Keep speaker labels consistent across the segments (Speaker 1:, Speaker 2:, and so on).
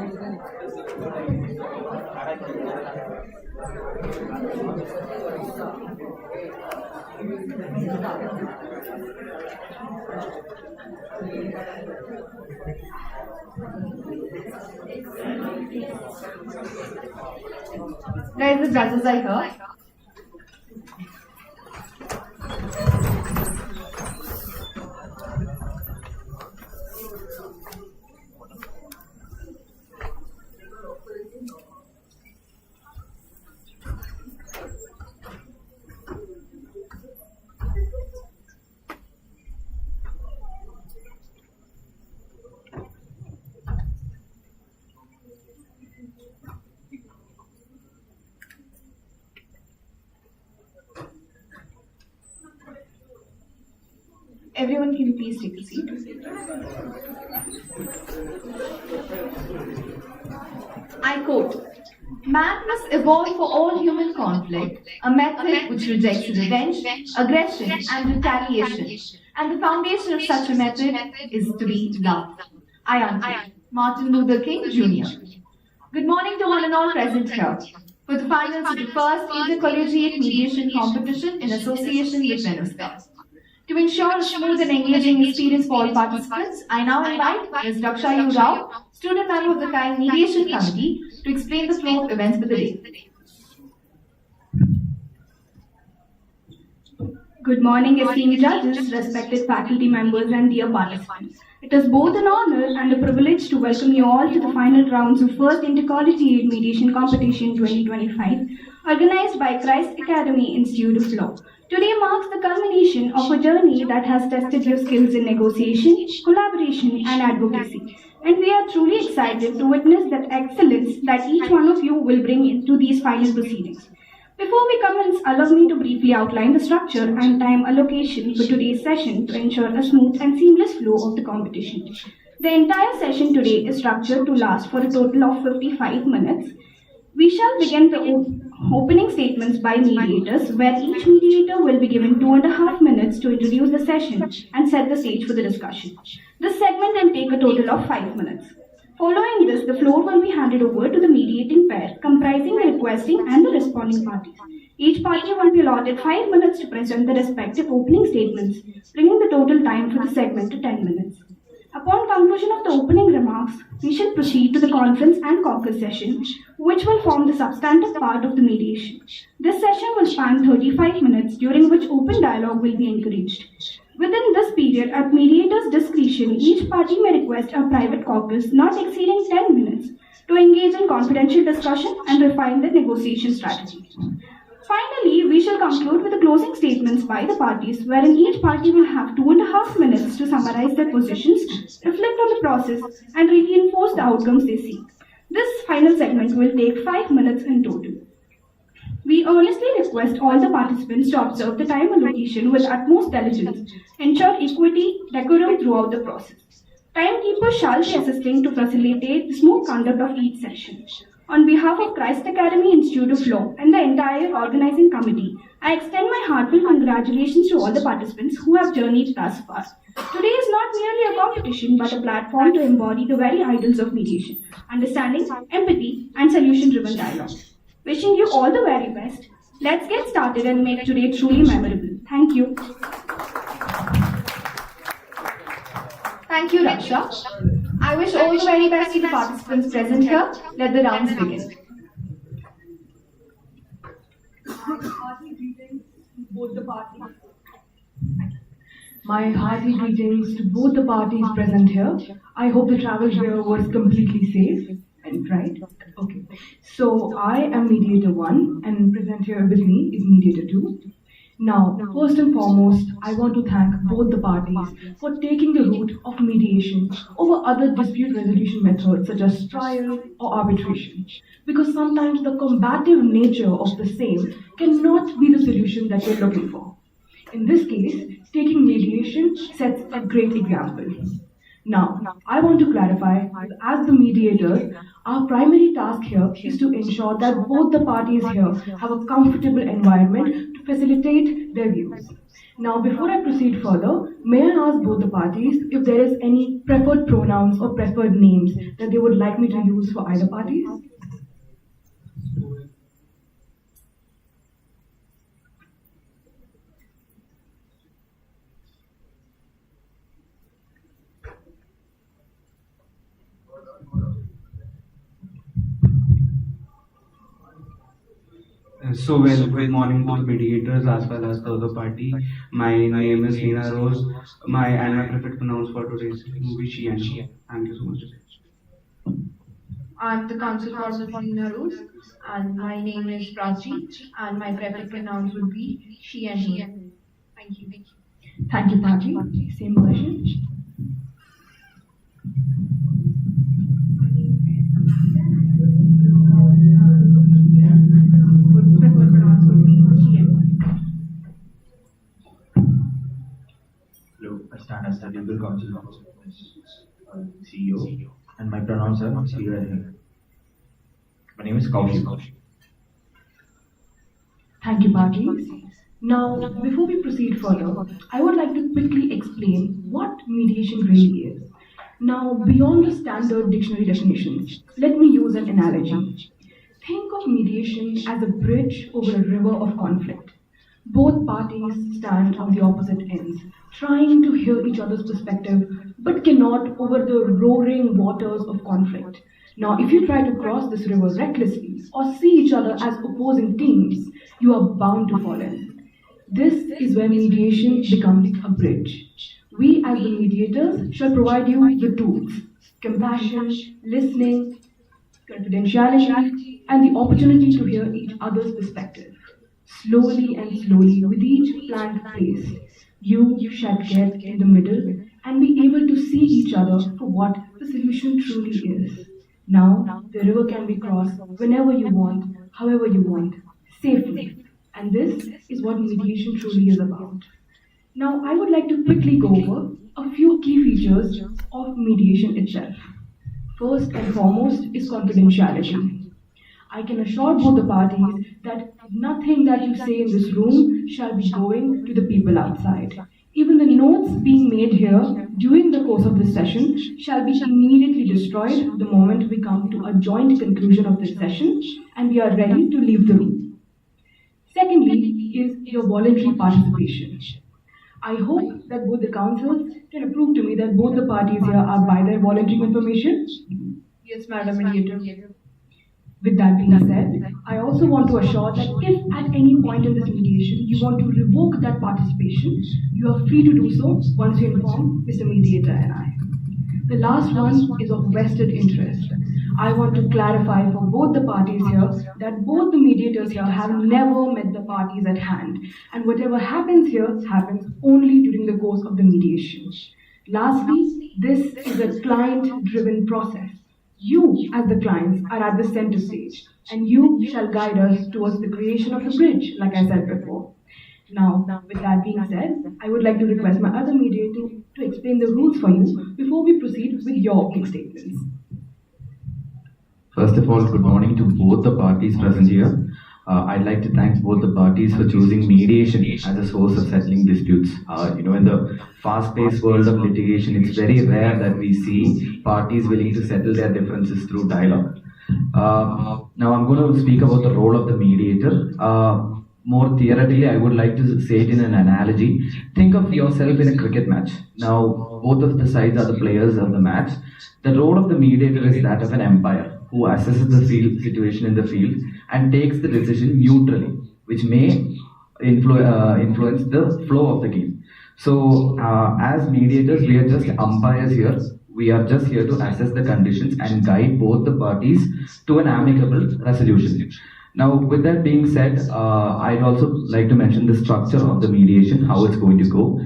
Speaker 1: Guys, the judges are here. Everyone, can you please take a seat? I quote, "Man must evolve for all human conflict, a method which rejects revenge, aggression, and retaliation. And the foundation of such a method is to be love." I answer, Martin Luther King Jr. Good morning to one and all present here for the finals of the first Inter-Collegiate Mediation competition in association with VENUSTA. To ensure a smooth and engaging experience for all participants, I now invite Ms. Raksha U. Rao, student member of the Kind Mediation Committee, to explain the flow of events for the day.
Speaker 2: Good morning, esteemed judges, respected faculty members, and dear participants. It is both an honor and a privilege to welcome you all to the final rounds of First Inter-Collegiate Mediation Competition 2025, organized by Christ Academy Institute of Law. Today marks the culmination of a journey that has tested your skills in negotiation, collaboration, and advocacy. And we are truly excited to witness that excellence that each one of you will bring into these final proceedings. Before we commence, allow me to briefly outline the structure and time allocation for today's session to ensure a smooth and seamless flow of the competition. The entire session today is structured to last for a total of 55 minutes. We shall begin the opening statements by mediators, where each mediator will be given 2.5 minutes to introduce the session and set the stage for the discussion. This segment will take a total of 5 minutes. Following this, the floor will be handed over to the mediating pair, comprising the requesting and the responding parties. Each party will be allotted 5 minutes to present the respective opening statements, bringing the total time for the segment to 10 minutes. Upon conclusion of the opening remarks, we shall proceed to the conference and caucus session, which will form the substantive part of the mediation. This session will span 35 minutes, during which open dialogue will be encouraged. Within this period, at mediator's discretion, each party may request a private caucus not exceeding 10 minutes to engage in confidential discussion and refine the negotiation strategy. Finally, we shall conclude with the closing statements by the parties, wherein each party will have 2.5 minutes to summarize their positions, reflect on the process, and reinforce the outcomes they seek. This final segment will take 5 minutes in total. We earnestly request all the participants to observe the time allocation with utmost diligence, ensure equity, decorum throughout the process. Timekeepers shall be assisting to facilitate the smooth conduct of each session. On behalf of Christ Academy Institute of Law and the entire organizing committee, I extend my heartfelt congratulations to all the participants who have journeyed thus far. Today is not merely a competition, but a platform to embody the very ideals of mediation, understanding, empathy, and solution-driven dialogue. Wishing you all the very best. Let's get started and make today truly memorable. Thank you.
Speaker 1: Thank you, Raksha. I wish all the very best to the participants present here. Let the rounds begin.
Speaker 2: Hearty greetings to both the parties.
Speaker 3: My hearty greetings to both the parties present here. I hope the travel here was completely safe. Right? Okay. So I am mediator 1 and present here with me is mediator 2. Now, first and foremost, I want to thank both the parties for taking the route of mediation over other dispute resolution methods such as trial or arbitration, because sometimes the combative nature of the same cannot be the solution that we're looking for. In this case, taking mediation sets a great example. Now, I want to clarify, as the mediators, our primary task here is to ensure that both the parties here have a comfortable environment to facilitate their views. Now, before I proceed further, may I ask both the parties if there is any preferred pronouns or preferred names that they would like me to use for either parties?
Speaker 4: So well, good morning to the mediators as well as the other party. My name is Hina Rose. My preferred pronouns for today's movie she and she. Thank you so much.
Speaker 5: I'm the council for Hina Rose, and my name is Prachi, and my preferred pronouns would be she and he. Thank you.
Speaker 3: Thank you, Prachi. Same question. Preferred pronouns would be she and
Speaker 6: Hello, I stand as the legal counsel of CEO, and my pronouns are she and him. My name is Kaushik.
Speaker 3: Thank you, Prachi. Now, before we proceed further, I would like to quickly explain what mediation really is. Now, beyond the standard dictionary definitions, let me use an analogy. Think of mediation as a bridge over a river of conflict. Both parties stand on the opposite ends, trying to hear each other's perspective, but cannot over the roaring waters of conflict. Now, if you try to cross this river recklessly or see each other as opposing teams, you are bound to fall in. This is where mediation becomes a bridge. We as the mediators shall provide you the tools: compassion, listening, confidentiality, and the opportunity to hear each other's perspective. Slowly and slowly, with each planned place, you shall get in the middle and be able to see each other for what the solution truly is. Now, the river can be crossed whenever you want, however you want, safely. And this is what mediation truly is about. Now, I would like to quickly go over a few key features of mediation itself. First and foremost is confidentiality. I can assure both the parties that nothing that you say in this room shall be going to the people outside. Even the notes being made here during the course of this session shall be immediately destroyed the moment we come to a joint conclusion of this session and we are ready to leave the room. Secondly is your voluntary participation. I hope that both the councils can approve to me that both the parties here are by their volunteering information.
Speaker 5: Yes, Madam Mediator.
Speaker 3: With that being said, I also want to assure that if at any point in this mediation you want to revoke that participation, you are free to do so once you inform Mr. Mediator and I. The last one is of vested interest. I want to clarify for both the parties here that both the mediators here have never met the parties at hand, and whatever happens here happens only during the course of the mediation. Lastly, this is a client-driven process. You, as the clients, are at the center stage, and you shall guide us towards the creation of the bridge, like I said before. Now, with that being said, I would like to request my other mediator to explain the rules for you before we proceed with your opening statements.
Speaker 6: First of all, good morning to both the parties present here. I'd like to thank both the parties for choosing mediation as a source of settling disputes. In the fast-paced world of litigation, it's very rare that we see parties willing to settle their differences through dialogue. Now, I'm going to speak about the role of the mediator. More theoretically, I would like to say it in an analogy. Think of yourself in a cricket match. Now, both of the sides are the players of the match. The role of the mediator is that of an umpire who assesses the field situation in the field and takes the decision neutrally, which may influence the flow of the game. So, as mediators, we are just umpires here. We are just here to assess the conditions and guide both the parties to an amicable resolution. Now, with that being said, I'd also like to mention the structure of the mediation, how it's going to go.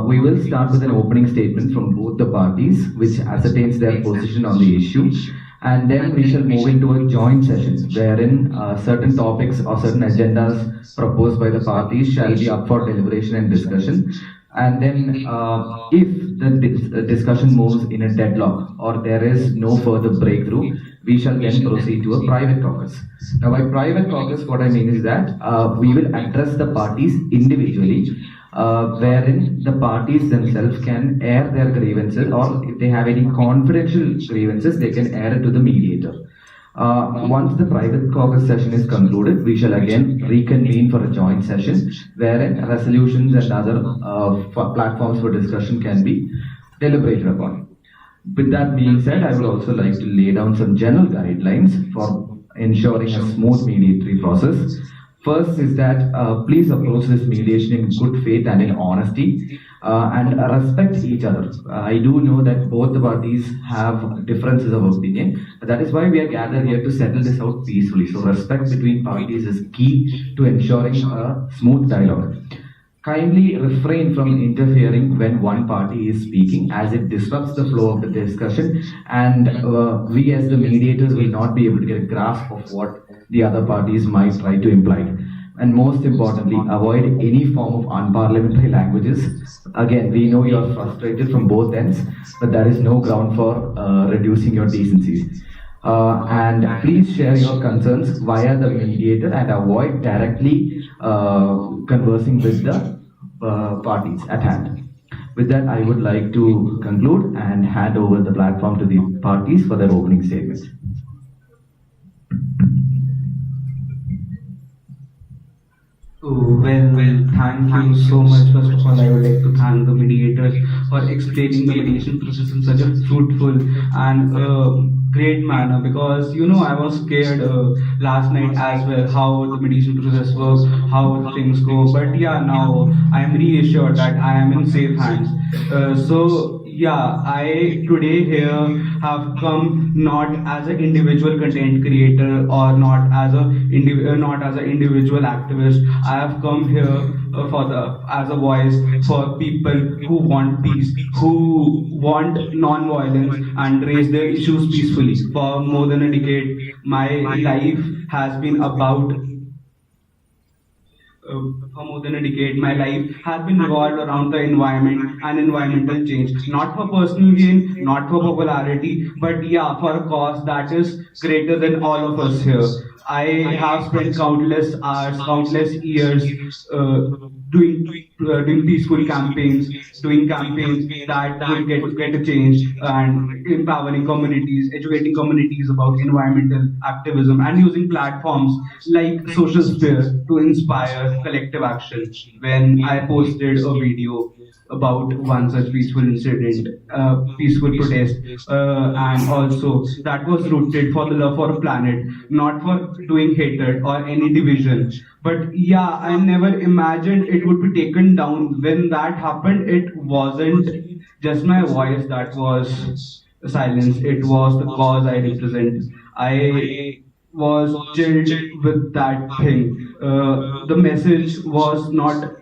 Speaker 6: We will start with an opening statement from both the parties, which ascertains their position on the issue. And then we shall move into a joint session, wherein certain topics or certain agendas proposed by the parties shall be up for deliberation and discussion. And then, if the discussion moves in a deadlock or there is no further breakthrough, we shall then proceed to a private caucus. Now, by private caucus, what I mean is that we will address the parties individually, wherein the parties themselves can air their grievances, or if they have any confidential grievances, they can air it to the mediator. Once the private caucus session is concluded, we shall again reconvene for a joint session wherein resolutions and other platforms for discussion can be deliberated upon. With that being said, I would also like to lay down some general guidelines for ensuring a smooth mediatory process. First is that please approach this mediation in good faith and in honesty, and respect each other. I do know that both the parties have differences of opinion. That is why we are gathered here to settle this out peacefully. So respect between parties is key to ensuring a smooth dialogue. Kindly refrain from interfering when one party is speaking, as it disrupts the flow of the discussion, and we as the mediators will not be able to get a grasp of what the other parties might try to imply. And most importantly, avoid any form of unparliamentary languages. Again, we know you are frustrated from both ends, but there is no ground for reducing your decencies. And please share your concerns via the mediator and avoid directly conversing with the parties at hand. With that, I would like to conclude and hand over the platform to the parties for their opening statement.
Speaker 4: Oh, well, thank you so much. First of all, I would like to thank the mediators for explaining the mediation process in such a fruitful and great manner, because I was scared last night as well how the mediation process works, how the things go. But yeah, now I am reassured that I am in safe hands. So yeah, I today here have come not as an individual content creator or not as an individual activist. I have come here as a voice for people who want peace, who want non-violence and raise their issues peacefully. For more than a decade, my life has been about for more than a decade, my life has been revolved around the environment and environmental change. Not for personal gain, not for popularity, but yeah, for a cause that is greater than all of us here. I have spent countless hours, countless years doing peaceful campaigns, doing campaigns that would get a change, and empowering communities, educating communities about environmental activism, and using platforms like social sphere to inspire collective action. When I posted a video about one such peaceful incident, peaceful protest, and also that was rooted for the love for a planet, not for doing hatred or any division. But yeah, I never imagined it would be taken down. When that happened, it wasn't just my voice that was silenced, it was the cause I represent. I was chilled with that thing. The message was not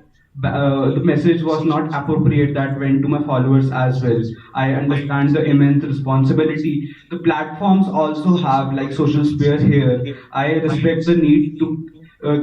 Speaker 4: appropriate that went to my followers as well. I understand the immense responsibility the platforms also have, like social sphere here. I respect the need to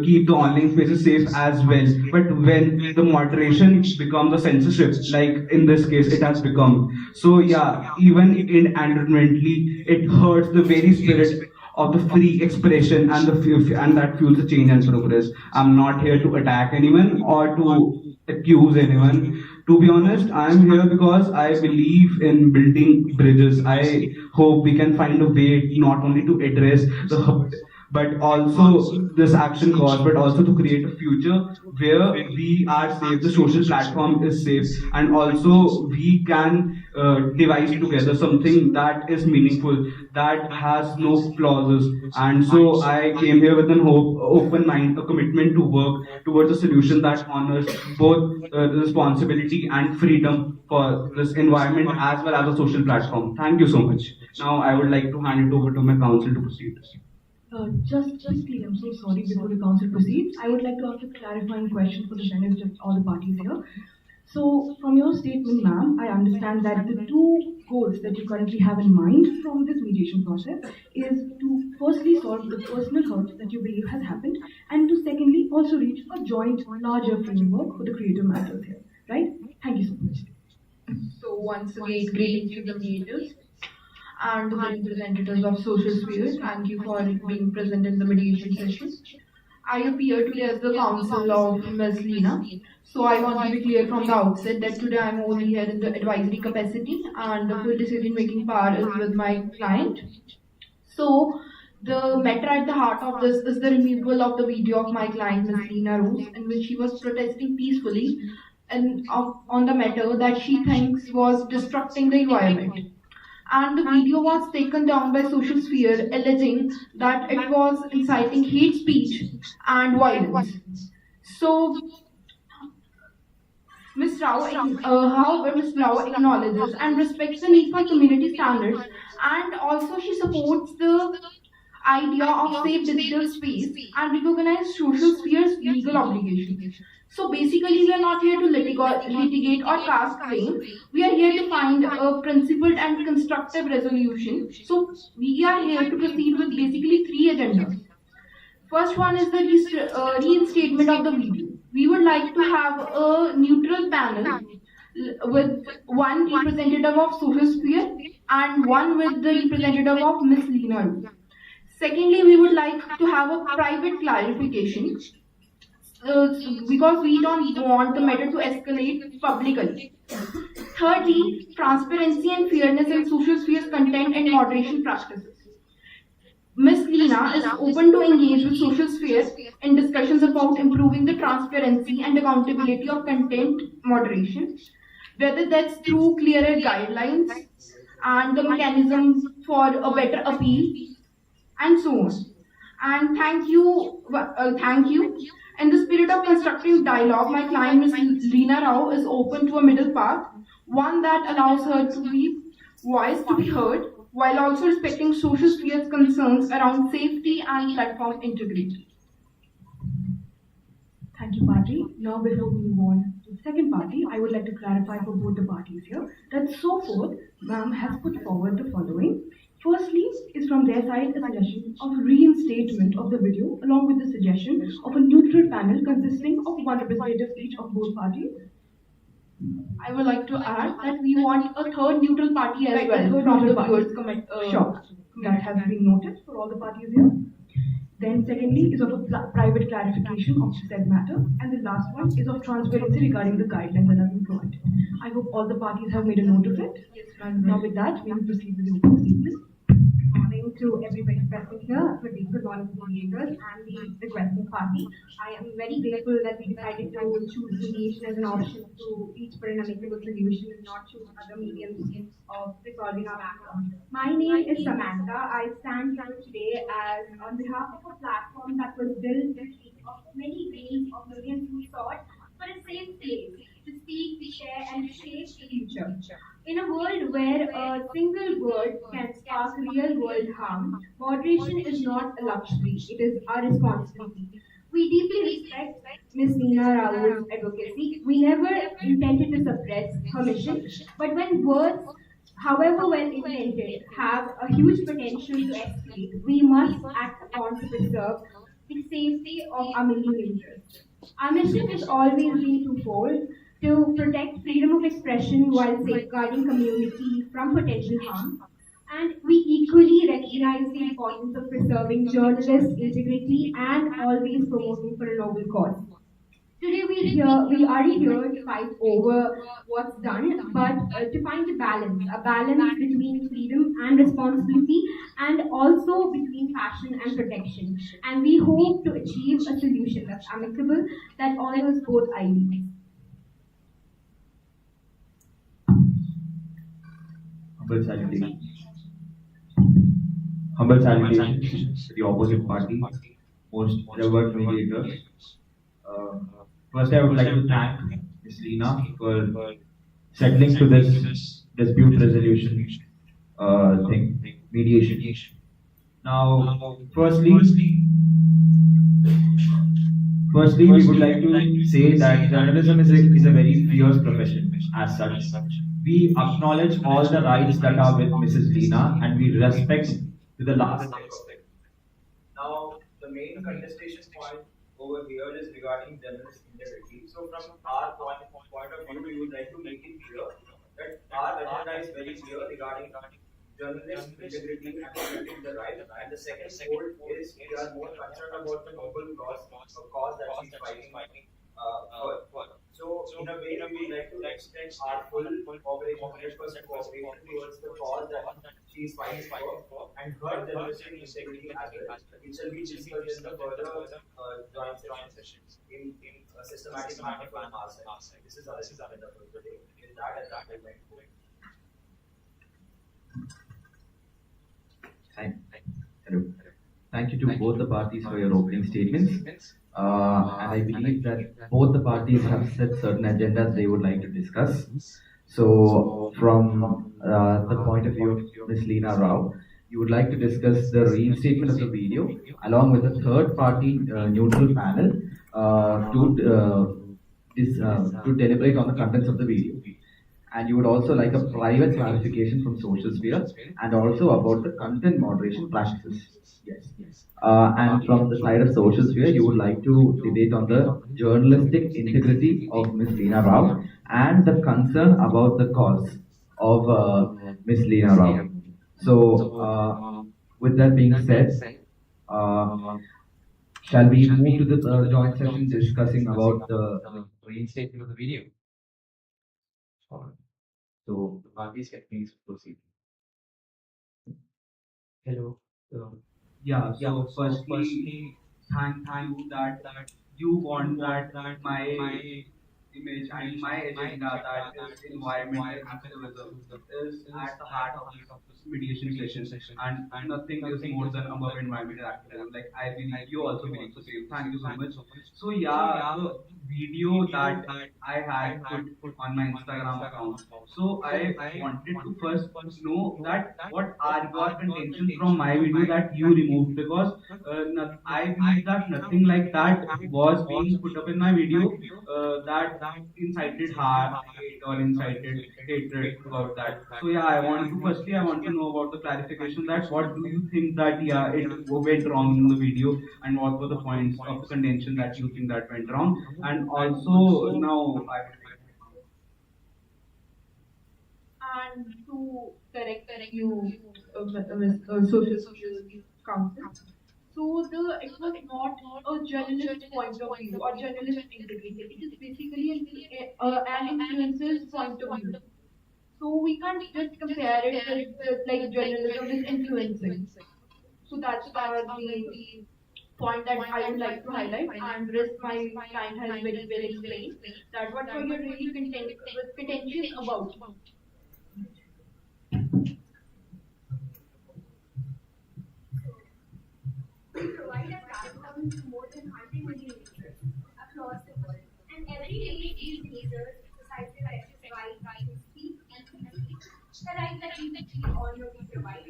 Speaker 4: keep the online spaces safe as well. But when the moderation becomes the censorship, like in this case it has become, so yeah, even inadvertently, it hurts the very spirit of the free expression and and that fuels the change and progress. I'm not here to attack anyone or to accuse anyone. To be honest, I'm here because I believe in building bridges. I hope we can find a way not only to address the but also this action cause, but also to create a future where we are safe, the social platform is safe, and also we can devise together something that is meaningful, that has no clauses. And so I came here with an open mind, a commitment to work towards a solution that honors both the responsibility and freedom for this environment as well as a social platform. Thank you so much. Now I would like to hand it over to my counsel to proceed.
Speaker 3: Justly, I'm so sorry. Before the council proceeds, I would like to ask a clarifying question for the benefit of all the parties here. So, from your statement, ma'am, I understand that the two goals that you currently have in mind from this mediation process is to firstly solve the personal hurt that you believe has happened, and to secondly also reach a joint, larger framework for the creative matters here, right? Thank you so much.
Speaker 5: So once again, greetings to the mediators and the representatives of social sphere. Thank you for being present in the mediation session. I appear today as the counsel of Ms. Lena. So I want to be clear from the outset that today I'm only here in the advisory capacity and the full decision making power is with my client. So the matter at the heart of this is the removal of the video of my client, Ms. Lena Rose, in which she was protesting peacefully and on the matter that she thinks was disrupting the environment. And the video was taken down by social sphere alleging that it was inciting hate speech and violence. So however, Ms. Rao acknowledges and respects the need for community standards, and also she supports the idea of safe digital space and recognize social sphere's legal obligations. So basically, we are not here to litigate or cast blame. We are here to find a principled and constructive resolution. So we are here to proceed with basically three agendas. First one is the reinstatement of the video. We would like to have a neutral panel with one representative of social sphere and one with the representative of Miss Lena Rose. Secondly, we would like to have a private clarification because we don't want the matter to escalate publicly. Thirdly, transparency and fairness in social sphere's content and moderation practices. Ms. Lena is open to engage with social sphere in discussions about improving the transparency and accountability of content moderation, whether that's through clearer guidelines and the mechanism for a better appeal, and so on. And thank you. In the spirit of constructive dialogue, my client Ms. Lena Rao is open to a middle path, one that allows her to be voiced, to be heard, while also respecting social sphere's concerns around safety and platform integrity.
Speaker 3: Thank you, Party. Now, before we move on to the second party, I would like to clarify for both the parties here that so forth, ma'am has put forward the following. Firstly, is from their side a suggestion of reinstatement of the video, along with the suggestion of a neutral panel consisting of one representative each of both parties.
Speaker 5: I would like to add that we want a third neutral party as well from the viewers comment.
Speaker 3: Sure, that has been noted for all the parties here. Then secondly is of a private clarification of said matter, and the last one is of transparency regarding the guidelines that have been provided. I hope all the parties have made a note of it.
Speaker 5: Yes,
Speaker 3: Now with that, we will proceed with the open statement.
Speaker 7: Morning to everybody present here, good morning to the mediators and the requesting party. I am very grateful that we decided to choose mediation as an option to reach for an amicable solution and not choose other mediums of resolving our matter. My name is Samantha. I stand here today as on behalf of a platform that was built to speak of many dreams of millions who sought for a safe place to speak, to share, and to shape the future. In a world where a single word can spark real-world harm, moderation is not a luxury, it is our responsibility. We deeply respect Ms. Lena Rao's advocacy. We never intended to suppress her mission, but when words, however well intended, have a huge potential to escalate, we must act upon to preserve the safety of our million users. Our mission has always been twofold: to protect freedom of expression while safeguarding community from potential harm. And we equally recognize the importance of preserving journalist integrity and always promoting for a noble cause. Today we are here to fight over what's done, but to find a balance between freedom and responsibility, and also between passion and protection. And we hope to achieve a solution that's amicable, that honors both ideals.
Speaker 6: Humble salutations to the opposite party, most revered mediators. First, I would like to thank Ms. Lena for settling to this dispute resolution mediation. Now, firstly, we would like to say that journalism is a very fierce profession as such. We acknowledge all the rights that are with Mrs. Lena and we respect to the last step of it. Now, the main contestation point
Speaker 8: over here is regarding journalist integrity. So from our point of view, we would like to make it clear that our agenda is very clear regarding journalist integrity and protecting the right. And the second goal is we are more concerned about the noble cause, a cause that she's fighting for. So in a way, we would like to extend our full cooperation, 100% cooperation towards the cause that she is fighting for and her journalistic integrity as well, which will be discussed in the further joint sessions in a systematic manner from our side. This is our agenda for today. With that, I think we'll go.
Speaker 6: Hello. Thank you to both the parties for your opening statements. And I believe that both the parties have set certain agendas they would like to discuss. So, from the point of view of Ms. Leena Rao, you would like to discuss the reinstatement of the video along with a third party neutral panel to deliberate on the contents of the video. And you would also like a private clarification from social sphere and also about the content moderation practices. Yes. And from the side of social sphere, you would like to debate on the journalistic integrity of Ms. Leena Rao and the concern about the cause of Ms. Leena Rao. So, with that being said, shall we move to the joint session discussing about the reinstatement of the video? So, the parties can please proceed.
Speaker 4: Hello. Yeah, so firstly, thank you that you want that my image and my agenda, that is environmental activism, is at the heart of this mediation session, and nothing is more than above environmental activism. Like, I believe you also believe the same. Thank you so much. So yeah, the video that I had put on my Instagram account. So I wanted to first know that what are your contentions from my video that you removed, because I believe that nothing like that was being put up in my video that incited hate or incited hatred about that. So yeah, I want to know about the clarification that what do you think that yeah it went wrong in the video, and what were the points of the contention that you think that went wrong, and also now I would like
Speaker 5: And to correct you, social counsel. So it was not a journalist point of view or journalist integrity. It is basically an influencer's point of view. So we can't just compare it with like journalism is influencing. So that's the point that I would like to highlight. And rest my client has very well explained that what were you really contentious about.
Speaker 7: We provide a platform to more than 100 million users across the world. And every day, these users exercise their precious right to speak and to speak, the right that we all know we provide.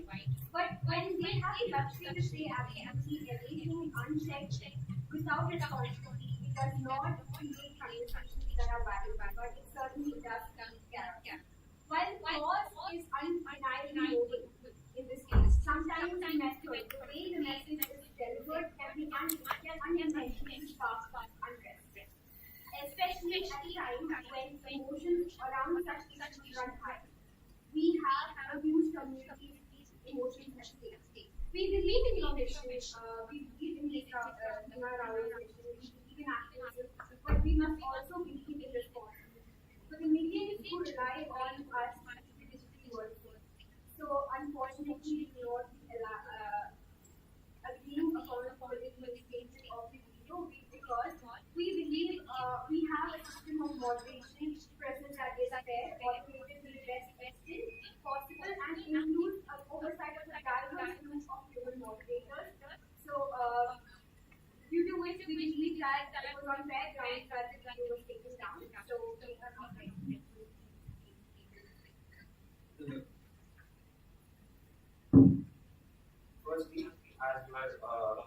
Speaker 7: But when they have the luxury to say absolutely everything unchecked without responsibility, it does not create conversations that are valuable, but it certainly does create character. While cause is undeniably noble in this case, sometimes the method, the way the message is delivered, can be unintentionally spark unrest, especially at times when emotions around such issues run high. We have a huge community emotions at stake. We believe in your mission, we believe in this Rao mission, we believe in activism, but we must also believe in responsibility. For the millions who rely on us to be digitally worthy. So unfortunately, we do not agreeing upon a political statement of the video because we believe we have a system of moderation present that is fair, automated to the best extent possible, and includes oversight of a diverse group of human moderators. So, due to which we believe that it was on fair grounds that the video was taken down. So, we are not ready to
Speaker 8: Firstly, as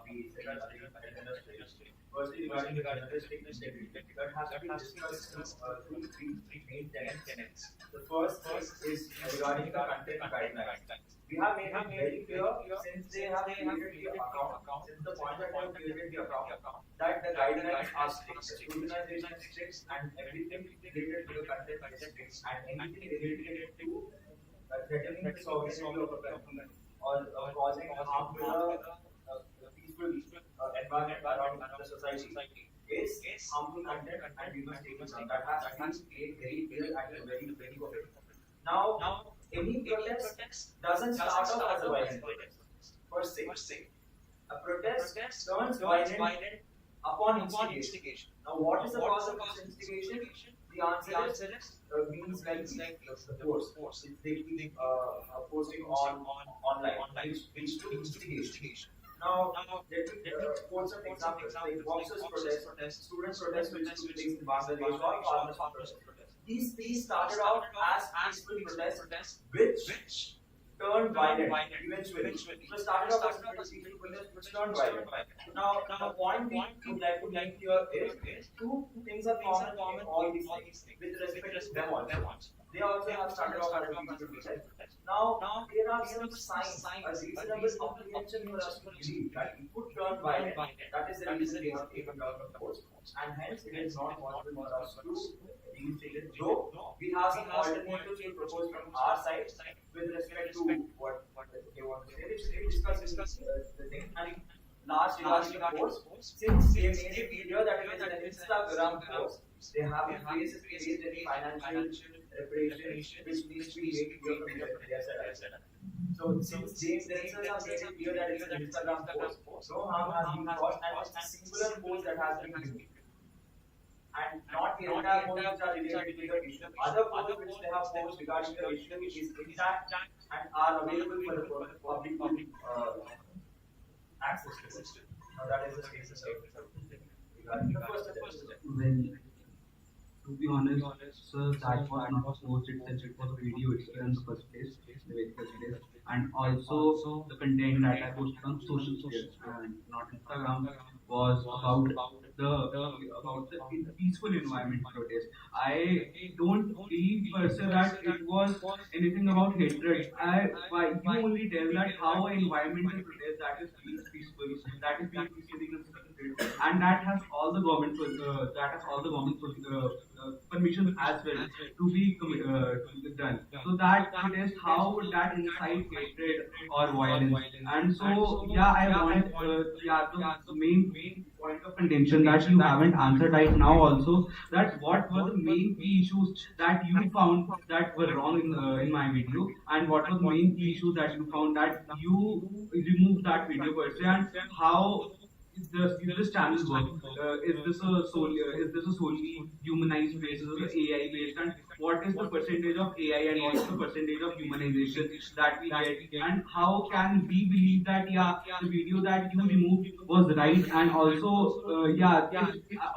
Speaker 8: we said agenda stage. Firstly, regarding the journalistic integrity, that has been discussed through three main tenets. The first thing is regarding the content guidelines. We have made it very clear since they have created the account, since the point that they have created the account, that the guidelines are strict, the scrutinization is strict, and everything related to the content is strict, and anything related to threatening the sovereignty of a country or causing harm to the peaceful environment around the society is harmful content, and we must take it down. That has to be made very clear and very perfect. Now, any protest doesn't start off as a violent protest per se. A protest turns violent upon instigation. Now, what is the cause of this instigation? The answer is means like the post. They keep posting online, which to instigation. Now, let me quote some examples. Like boxers protest, students protest which took place in Bangladesh, or farmers protest. These started out as peaceful protests, which turned violent eventually. So started off as peaceful protests, which turned violent. Now, the point we would like to make here is two things are common in all these things with respect to them also. They also have started off as a peaceful protest. Now, there are some signs, a reasonable apprehension for us to believe that it could turn violent. That is the reason they have taken down the post, and hence it is not possible for us to reinstate it. Though we have some alternatives to propose from our side with respect to what they want to say. We discuss the thing, and last regarding the post, since they made it clear that it is an Instagram post, they haven't faced any financial reparation, which needs to be made clear from their side. So since they themselves have made it clear that it's an Instagram post, no harm has been caused, and it's a singular post that has been used. And not the entire post which are related to the issue. Other posts which they have posted regarding the issue is intact and are available for the public access to it. Now that is the status regarding the first step.
Speaker 4: Well, to be honest, sir, that was not posted since it was a video itself in the first place, the very first place. And also the content that I posted on social spheres and not Instagram was about the peaceful environment protest. I don't believe per se that it was anything about hatred. You only tell that how an environmental protest that is being peaceful, that is being peacefully constructed, and that has all the government permission as well to be done. So that it is how would that incite hatred or violence. And so yeah, I want the main point of contention that you haven't answered right now also, that what were the main key issues that you found that were wrong in my video, and what was the main key issue that you found that you removed that video per se, and how this channel work? Is this a solely humanized based, is it AI based, and what is the percentage of AI and what is the percentage of humanization that we get, and how can we believe that the video that you removed was right, and also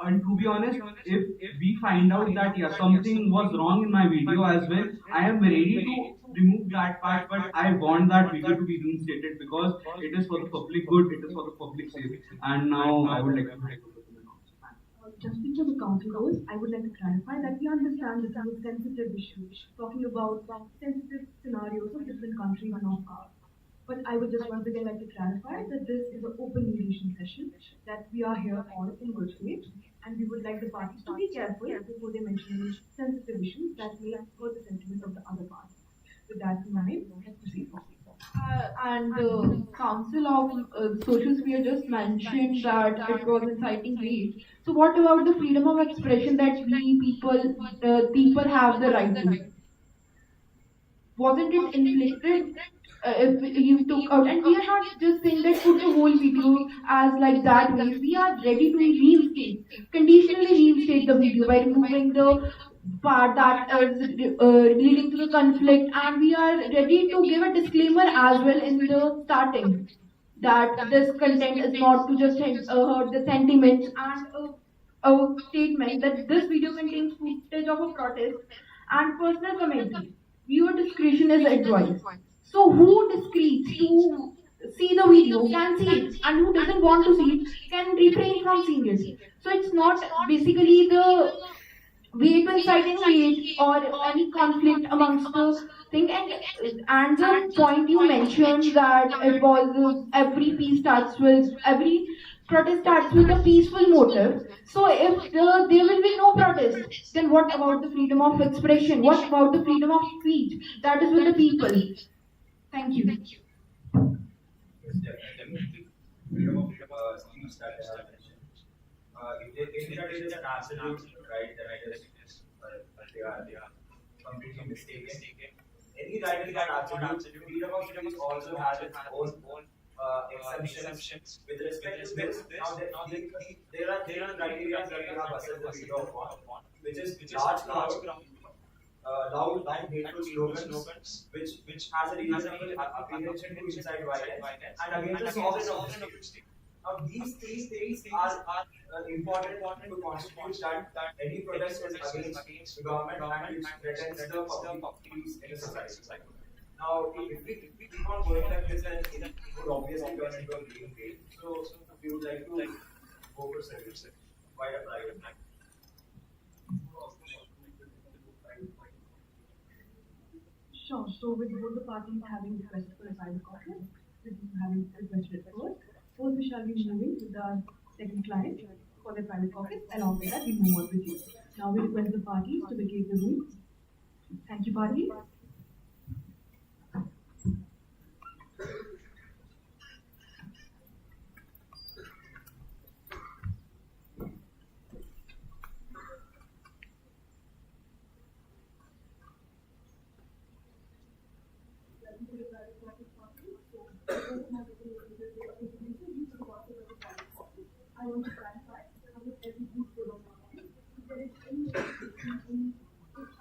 Speaker 4: and to be honest, if we find out that something was wrong in my video as well, I am ready to remove that part, but I want that video to be reinstated because it is for the public good, it is for the public sake. And now I would like to
Speaker 3: Just before the council goes, I would like to clarify that we understand this is a sensitive issue, talking about sensitive scenarios of different countries and of ours. But I would just once again like to clarify that this is an open mediation session, that we are here all in good faith, and we would like the parties to be careful before they mention any sensitive issues that may hurt the sentiment of the other party. With that in mind, let's proceed.
Speaker 5: And the Council of Social Sphere just mentioned that it was inciting hate. So what about the freedom of expression that we people have the right to? Wasn't it inflicted if you took out? And we are not just saying that put the whole video as like that way. We are ready to conditionally reinstate the video by removing the part that is leading to the conflict, and we are ready to give a disclaimer as well in the starting that this content is not to just hurt the sentiments, and a statement that this video contains footage of a protest and personal commentary. Viewer discretion is advised. So who discretes to see the video? video can see it, and who doesn't want to see it can refrain from seeing it. So it's not basically the way to incite any hate or any conflict amongst the thing. And the point you mentioned that it was every protest starts with a peaceful motive. So if there will be no protest, then what about the freedom of expression? What about the freedom of speech? That is with the people. Thank you.
Speaker 8: Yes, definitely. Freedom of speech that I have mentioned. If that is an absolute right, then I guess they are completely mistaken. Any right is not absolute. Freedom of speech also has its own exemptions with respect to this. Now, there are three criteria that we have assessed the freedom upon, which is large crowd, loud and hateful slogans, which has a reasonable apprehension to incite violence, and against the sovereign of the state. Now, these three things are important to constitute that any protest is against the government and which threatens the public peace in the society. Now, if we keep on going like this, then it would obviously turn into a blame game. So, we would like to go for solution. Why a private?
Speaker 3: Sure. So with both the parties having requested for a private caucus, with you having requested it first we shall be moving with the second client for the private caucus. Along with that, we move on with you. Now we request the parties to vacate the room. Thank you, parties. I want to clarify how with every group will of if there is any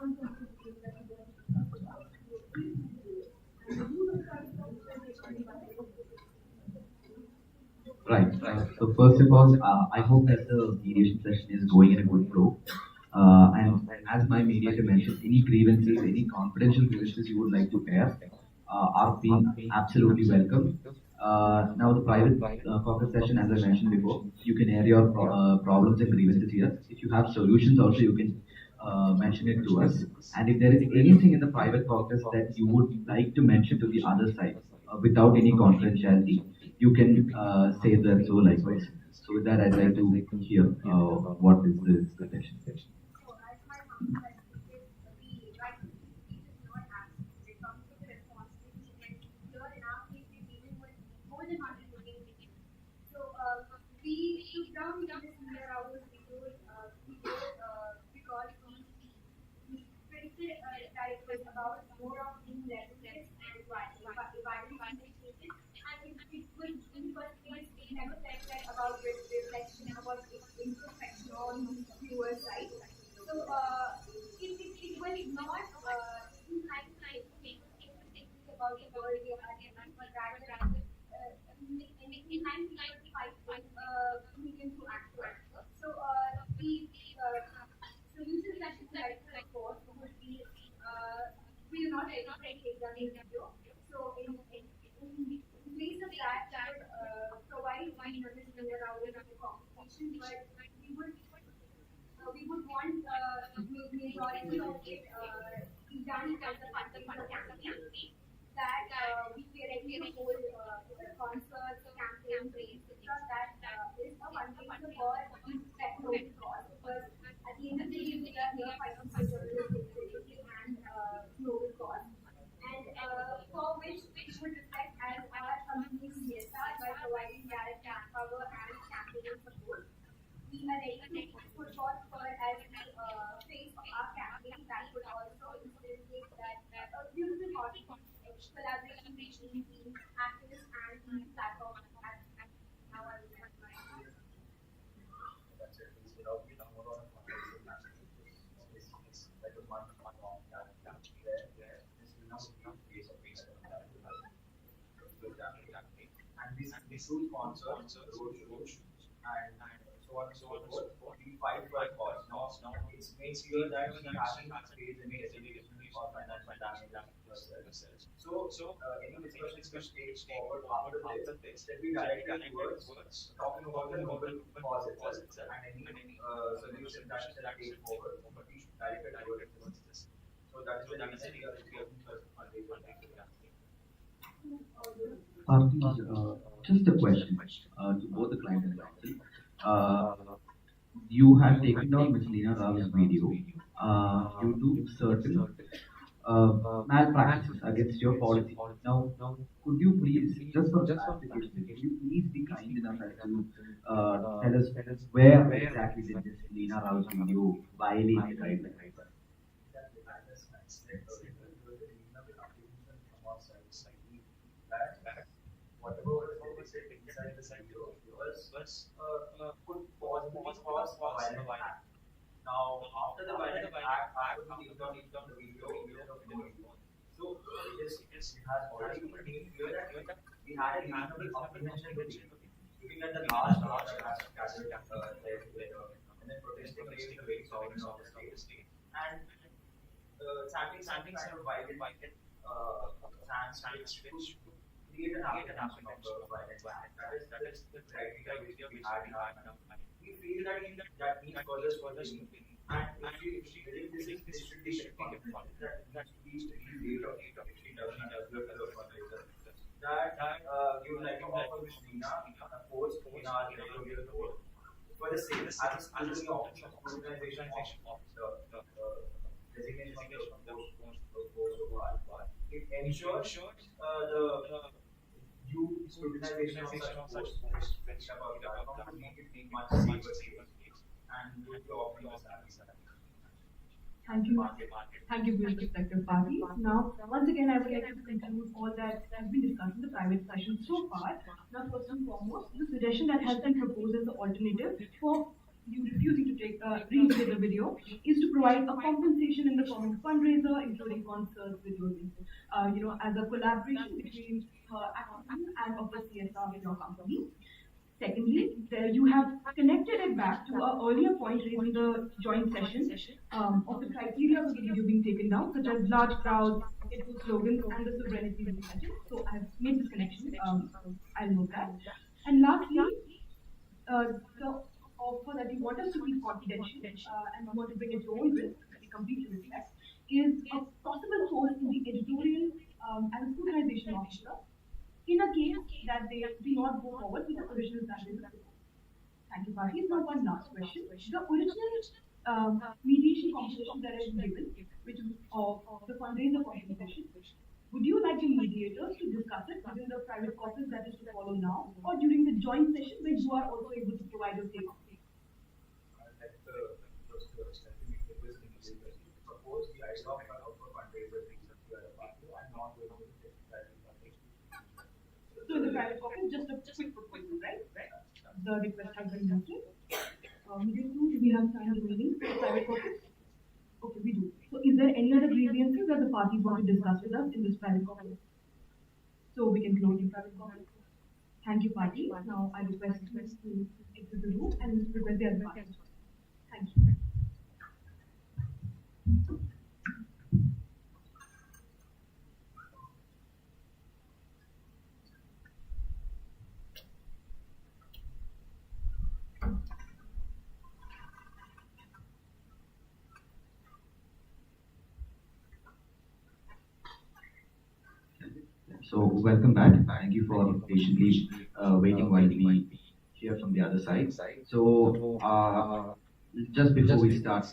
Speaker 3: uncomfortable that you want to discuss about, please do it. And the rule of private
Speaker 6: Right. So first of all, I hope that the mediation session is going in a good flow. And as my mediator mentioned, any grievances, any confidential grievances you would like to air are being absolutely welcome. Now the private caucus session, as I mentioned before, you can air your problems and grievances here. If you have solutions also, you can mention it to us. And if there is anything in the private caucus that you would like to mention to the other side without any confidentiality, you can say that so likewise. So with that, I'd like to hear what is the discussion.
Speaker 7: So as my mom said, the right to speech is not absolute. It comes with a responsibility, and here in our case, we're dealing with more than 100 million people. So we took down this media hours because we predicted that it was about more of being levelless and violence in the cases, and it was in the first place we never said that about reflection, about introspection on viewers' side. So it was not in hindsight thinking about the world we are in, but rather making time people fight with medium to actor. So the solutions that we would like to report would be we are not ready to take down the video. So in place of that, we would provide this layer out of the competition, but we would want majority of it be done as a fundraiser campaign that we are ready to hold concerts, campaigns, etc. That is a fundraiser for that noble cause, because at the end of the day, we are here fighting for journalism, integrity, and noble cause, and for which would reflect as our company's CSR by providing direct manpower and campaign support. We are ready to put forth for as the face of our campaign that would also facilitate that beautiful collaboration between the activists and the platform. Now I will have my
Speaker 8: That's it. We know more on a fundraising campaign. It's like a month-long campaign where this will now be the face of campaign. And this includes concerts, road shows, and so on and so forth. We fight for a cause. Now it's made clear that we haven't faced any retaliation or financial damage yourself. So, any discussions which take forward after this should be directed towards talking about the noble cause itself, and any solution that we shall take forward should be directed towards this. So that is the reason we are invoking such fundraiser campaign.
Speaker 6: Parties, just a question to both the client and counsel. You had taken down Ms. Leena Rao's video due to certain malpractices against your policy. Now, could you please, just for clarification, could you please be kind enough as to tell us where exactly did this Leena Rao's video violate the right?
Speaker 8: That the madness has led to the apprehension from our side that whatever was stated inside this video could possibly cause a violent act. Now, after the violent act, I could be done the video with the phone. So, it has already been made clear that we had a reasonable apprehension looking at the large crowd that has gathered there together and then protesting against the very sovereign of the state. And something kind of violent stance which create an apprehension of the violent act. That is the criteria which we had in our mind. We feel that needs further scrutiny. And if she did this should be defined that needs to be later if she doesn't develop as a fundraiser. That we would like to offer Ms. Leena a post in our editorial board for the same as a scrutiny of the scrutinization of the designation of the post overall. It ensures the due scrutinization of such posts which have a platform to make it much safer space and good to offering the service.
Speaker 3: Thank you. Thank you for your respective parties. Now, once again, I would like to conclude all that has been discussed in the private session so far. Now, first and foremost, the suggestion that has been proposed as the alternative for you refusing to reinstate the video is to provide a compensation in the form of fundraiser, including concerts, video links, as a collaboration between her activism and of the CSR in your company. Secondly, you have connected it back to our earlier point raised in the joint session of the criteria of the video being taken down, such as large crowds, hateful slogans, and the sovereignty message. So I have made this connection. I'll note that. And lastly, the offer that you want us to keep confidential and you want to bring at your own risk, that we completely respect, is a possible hold in the editorial as a scrutinization officer in a case that they do not go forward with the original standards. Thank you, parties. Now, one last question. The original mediation competition that has been given, which is of the fundraiser competition, would you like the mediators to discuss it within the private caucus that is to follow now, or during the joint session where you are also able to provide your take?
Speaker 8: Propose the idea of a fundraiser to the other party and not going to the
Speaker 3: So in the private caucus, just a quick proposal, right? The request has been noted. Do we have time remaining for the private caucus? Okay, we do. So is there any other grievances that the parties want to discuss with us in this private caucus? So we can close the private caucus. Thank you, party. Now I request to exit the room and request the other parties. Thank you.
Speaker 6: So welcome back. Thank you for patiently waiting while we hear from the other side. So just before we start,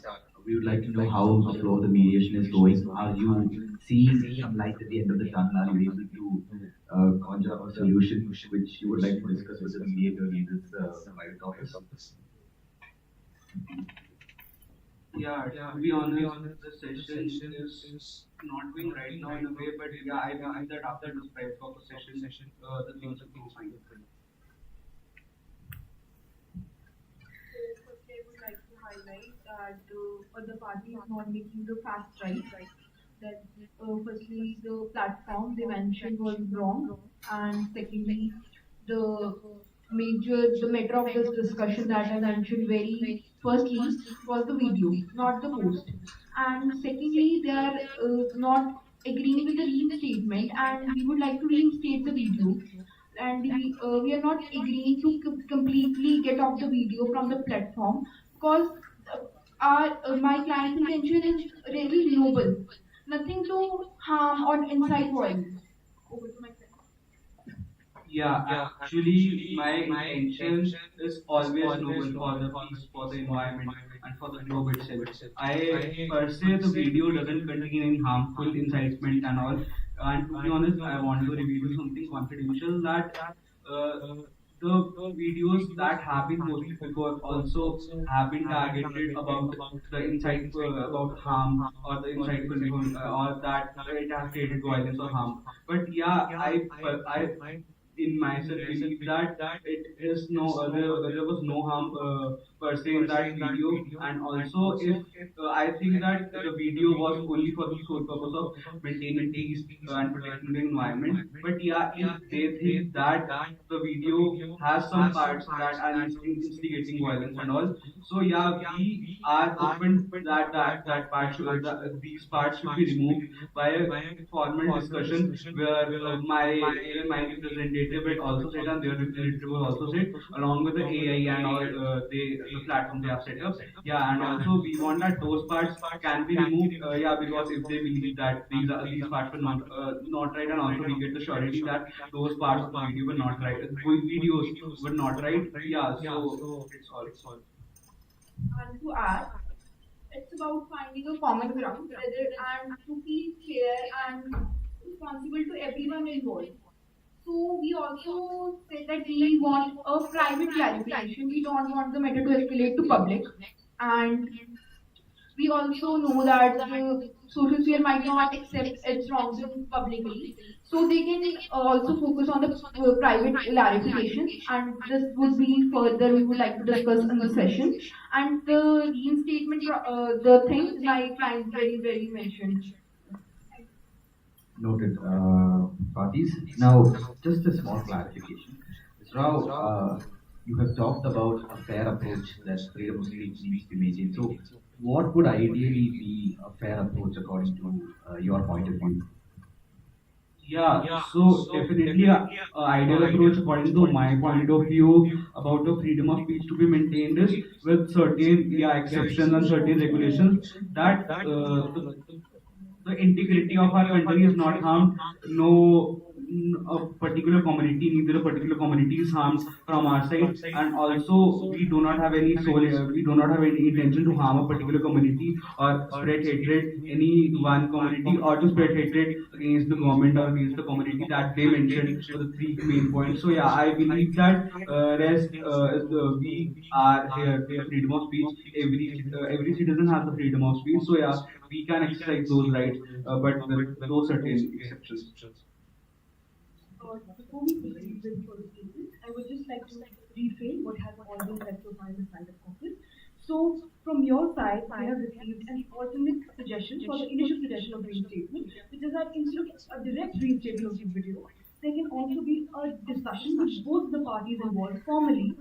Speaker 6: we would like to know how the flow of the mediation is going. Are you seeing some light at the end of the tunnel? Are you able to conjure up a solution which you would like to discuss with the mediator in this private office?
Speaker 4: Yeah, to be honest, the session is not going right now in a way, but yeah, I believe that after this private caucus session, the things are being fine.
Speaker 2: Firstly, I would like to highlight that the party is not making the facts right. That firstly, the platform they mentioned was wrong, and secondly, the matter of this discussion that I mentioned very firstly was the video, not the post.
Speaker 5: and secondly, they are not agreeing with the reinstatement, and we would like to reinstate the video. And we are not agreeing to completely get off the video from the platform because our my client's intention is really noble, nothing to harm or incite violence. Over to my client.
Speaker 4: Yeah, actually, my intention is always noble for the peace, for the environment, and for the globe itself. I per se, the video doesn't contain any harmful incitement and all. And to be honest, I want to reveal you something confidential that the videos that have been posted before also have been targeted about the incite about harm or the insightful or that it has created violence or harm. But yeah, I in myself believe that it is no there was no harm per se in that video, and also if I think that the video was only for the sole purpose of maintaining peace and protecting the environment. But yeah, if they think that the video has some parts that are instigating violence and all, so yeah, we are open that part these parts should be removed by a formal discussion where my representative will also sit and their representative will also sit along with the AI and all the platform they have set up. Yeah, and also we want that those parts can be removed. Yeah, because if they believe that these parts were not right, and also we get the surety that those parts of the video were not right, videos were not right. Yeah, so it's all.
Speaker 5: And to add, it's about finding a common ground and to feel fair and responsible to everyone involved. So we also said that we want a private clarification. We don't want the matter to escalate to public. And we also know that the social sphere might not accept its wrongdoing publicly. So they can also focus on the private clarification, and this would be further we would like to discuss in the session. And the reinstatement, the thing my client very mentioned.
Speaker 6: Noted, parties. Now, just a small clarification. Ms. Rao, you have talked about a fair approach that freedom of speech needs to be maintained. So, what would ideally be a fair approach according to your point of view?
Speaker 4: Yeah, so definitely ideal approach according to my point of view about the freedom of speech to be maintained is with certain exceptions and certain regulations that the integrity of our country is not harmed. No, a particular community, neither a particular community is harmed from our side, and also we do not have any we do not have any intention to harm a particular community or spread hatred any one community or to spread hatred against the government or against the community that they mentioned for the three main points. So yeah, I believe that rest we are here for freedom of speech. Every citizen has the freedom of speech. So yeah, we can exercise those rights, but with those certain exceptions.
Speaker 3: Before we proceed with further statements, I would just like to rephrase what has all been said so far in the side of office. So, from your side, I have received an alternate suggestion for the initial suggestion of reinstatement, which is that instead of a direct reinstatement of the video, there can also be a discussion with both the parties involved formally,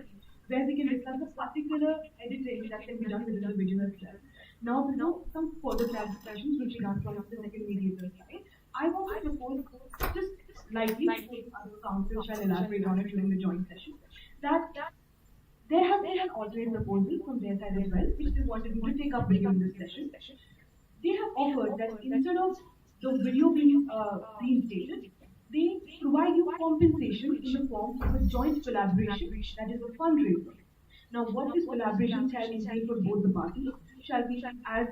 Speaker 3: where we can discuss the particular editing that can be done within the video itself. Now, some further clarifications will be done from the second mediator side. I want to propose, just likely, other counsel shall elaborate on it during the joint session, that there has been an alternate proposal from their side as well, which they wanted me to take up with you in this session. They have offered that instead of the video being reinstated, they provide you compensation in the form of a joint collaboration, that is a fundraiser. Now, what this collaboration shall entail for both the parties shall be, as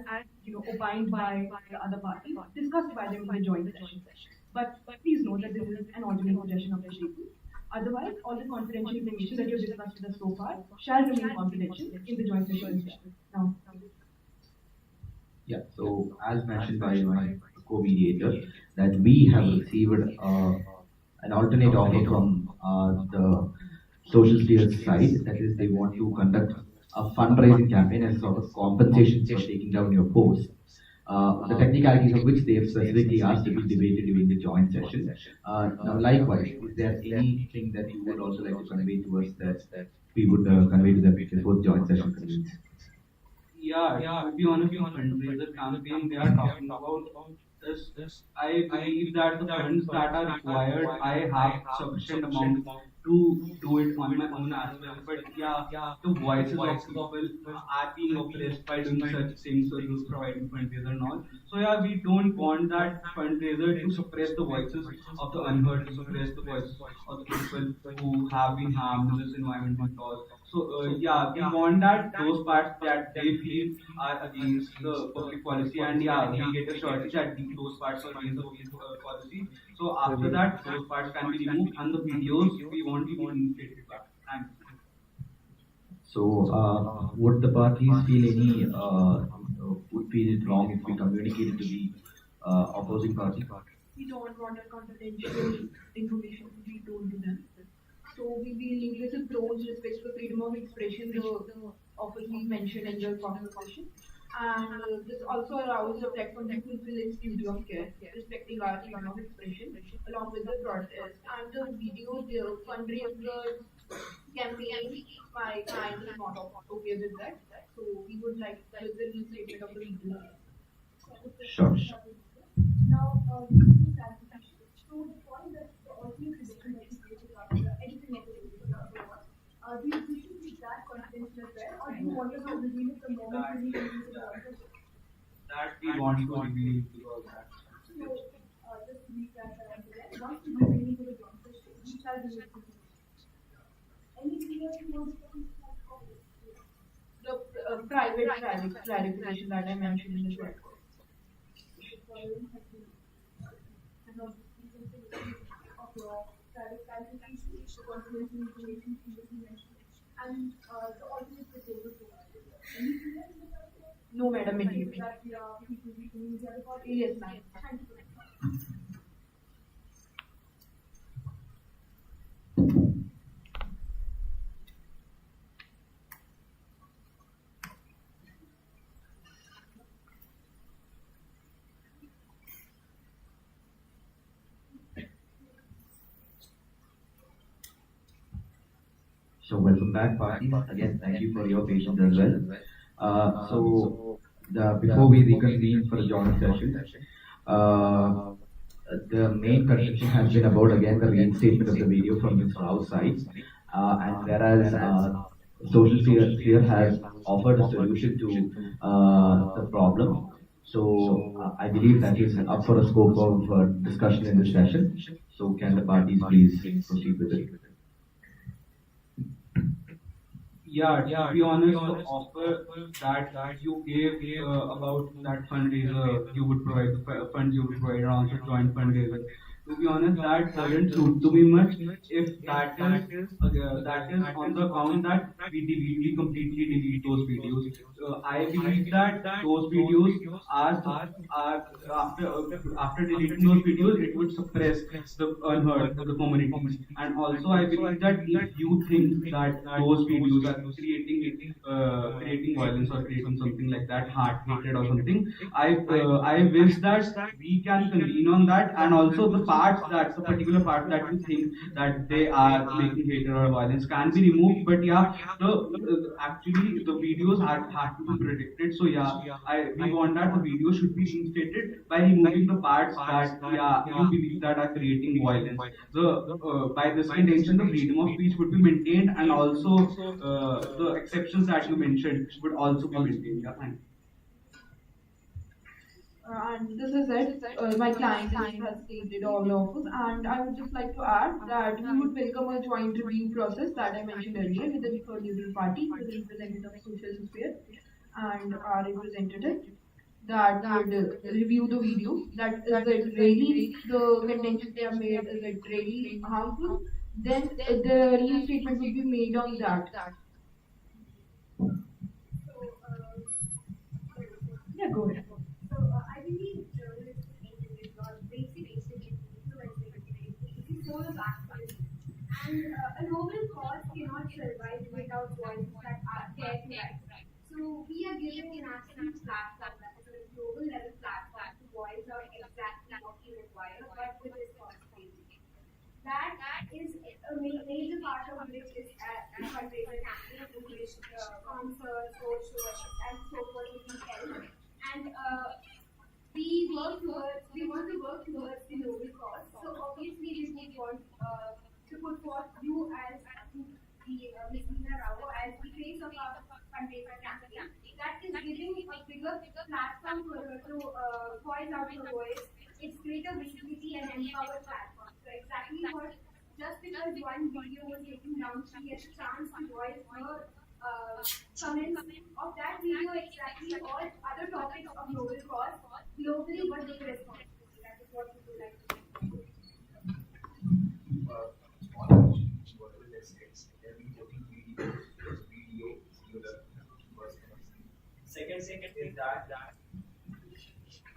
Speaker 3: opined by the other party, discussed by them in the joint session. But please note that this is an alternate suggestion of the table. Otherwise, all the confidential information that you have discussed with us so far shall remain confidential in the joint session. Now,
Speaker 6: Yeah, so as mentioned by my co-mediator, that we have received an alternate offer from the social sphere side, that is they want to conduct a fundraising campaign as sort of compensation for taking down your post. The technicalities of which they have specifically asked to be debated during the joint session. Now, likewise, is there anything that you would also like to convey to us that we would convey to them before the joint session convenes?
Speaker 4: Yeah, to be honest, the fundraiser campaign they are talking about is, I believe that the funds that are required, I have sufficient amount to do it on my own as well. But yeah, the voices of people are being oppressed by doing such things, so those providing fundraiser and all. So yeah, we don't want that fundraiser to suppress the voices of the unheard, to suppress the voices of the people who have been harmed in this environment and all. So yeah, we want that those parts that they feel are against the public policy, and yeah, we get a surety that those parts are against the public policy. So after that, those parts can be removed, and the videos we want to be reinstated back. Thank you.
Speaker 6: So, would the parties feel any would feel it wrong if we communicate it to the opposing party?
Speaker 5: We don't want a confidential information to be told to them. So we believe this approach respects the freedom of expression, the obviously mentioned in the conversation. And this also allows the platform to fulfill its duty of care, respecting our freedom of expression, along with the protest. And the video, the fundraiser campaign, my client is not okay with that. So we would like the restatement of the video.
Speaker 6: Sure.
Speaker 7: Now, clarification. So the point that the audience is educated about the editing of the video, do you wish to keep that confidential as well, or do you want us to reveal it the moment we release the audio?
Speaker 4: That we want to reveal because that's
Speaker 7: So, just to recap that again, once we release the joint session, we shall do it. Anything else you want to say?
Speaker 5: The private clarification that I mentioned in the short.
Speaker 7: Of your private clarification, the confidential information previously mentioned, and the alternate proposal provided. Anything else about that?
Speaker 5: No, madam, immediately.
Speaker 7: That we are people we can use the other party?
Speaker 5: Yes, ma'am.
Speaker 7: Thank you.
Speaker 6: So welcome back, parties. Again, thank you for your patience as well. Before we reconvene for the joint session, the main contention has been about again the reinstatement of the video from Ms. Rao's side, and whereas social sphere has offered a solution to the problem. So I believe that is up for a scope of discussion in this session. So can the parties please proceed with it?
Speaker 4: Yeah, to be honest, the offer that you gave about that fundraiser you would provide, the funds you would provide, and also joint fundraiser. To be honest, that doesn't suit to me much. If that is on the account that we completely delete those videos. I believe that those videos are after deleting those videos, it would suppress the unheard, the communities. And also, I believe that if you think that those videos are creating violence or creating something like that, hatred or something, I wish that we can convene on that, and also the particular part that you think that they are making hatred or violence can be removed. But yeah, actually the videos have to be protected. So yeah, we want that the video should be reinstated by removing the parts that yeah you believe that are creating violence. By this contention, the freedom of speech would be maintained, and also the exceptions that you mentioned would also be maintained. Yeah, thank you.
Speaker 5: And this is it. My client has stated all of us, and I would just like to add that we would welcome a joint review process that I mentioned earlier with the third neutral party, with the representative of social sphere, and our representative that would review the video. That is it really the contention they have made, is it really harmful? Then the reinstatement will be made on that.
Speaker 3: Yeah, go ahead.
Speaker 7: So I believe journalism is got basic instinct it's all about it. And a noble cause cannot survive without voices that are dare to rise. So we are given a national platform, that is a global level platform to voice out exactly what we require, but with responsibility. That is a major part of which is fundraiser campaign, in which concerts, roadshows, and so forth we want to work towards the noble cause. So obviously we would want to put forth you as the Ms. Meena Rao as the face of our fundraiser campaign. That is giving a bigger platform for her to voice out her voice. It's greater visibility and empowered platform. So exactly what just because one video was taken down, she gets a chance to voice her comments of that video exactly all other topics of noble cause globally but with responsibility. That is what we would like to do.
Speaker 8: Whatever they say, they've been taking video, the first thing. Second is that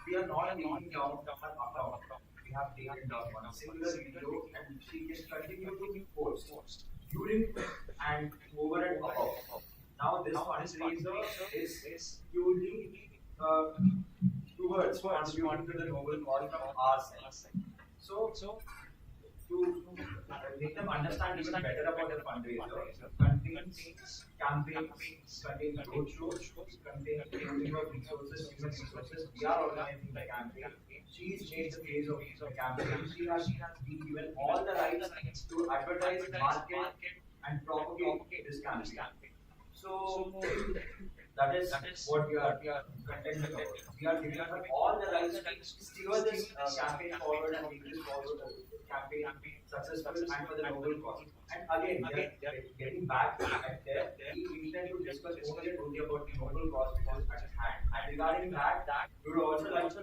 Speaker 8: we are not taking down her account. We have taken down one singular video and she can continue to post during and over and above. Now this fundraiser is purely towards contributing to the noble cause from our side. So to make them understand even better about the fundraiser, contains campaigns, contains roadshows, contains using of resources, human resources. We are organizing the campaign. She's made the face of the campaign. She has been given all the rights to advertise, market, and propagate this campaign. So that is what we are contending about. We are giving her all the rights to steer this campaign forward and make this forward campaign successful and for the noble cause. And again, we are getting back at there. We intend to discuss only and only about the noble cause which is at hand. And regarding that, we would also like to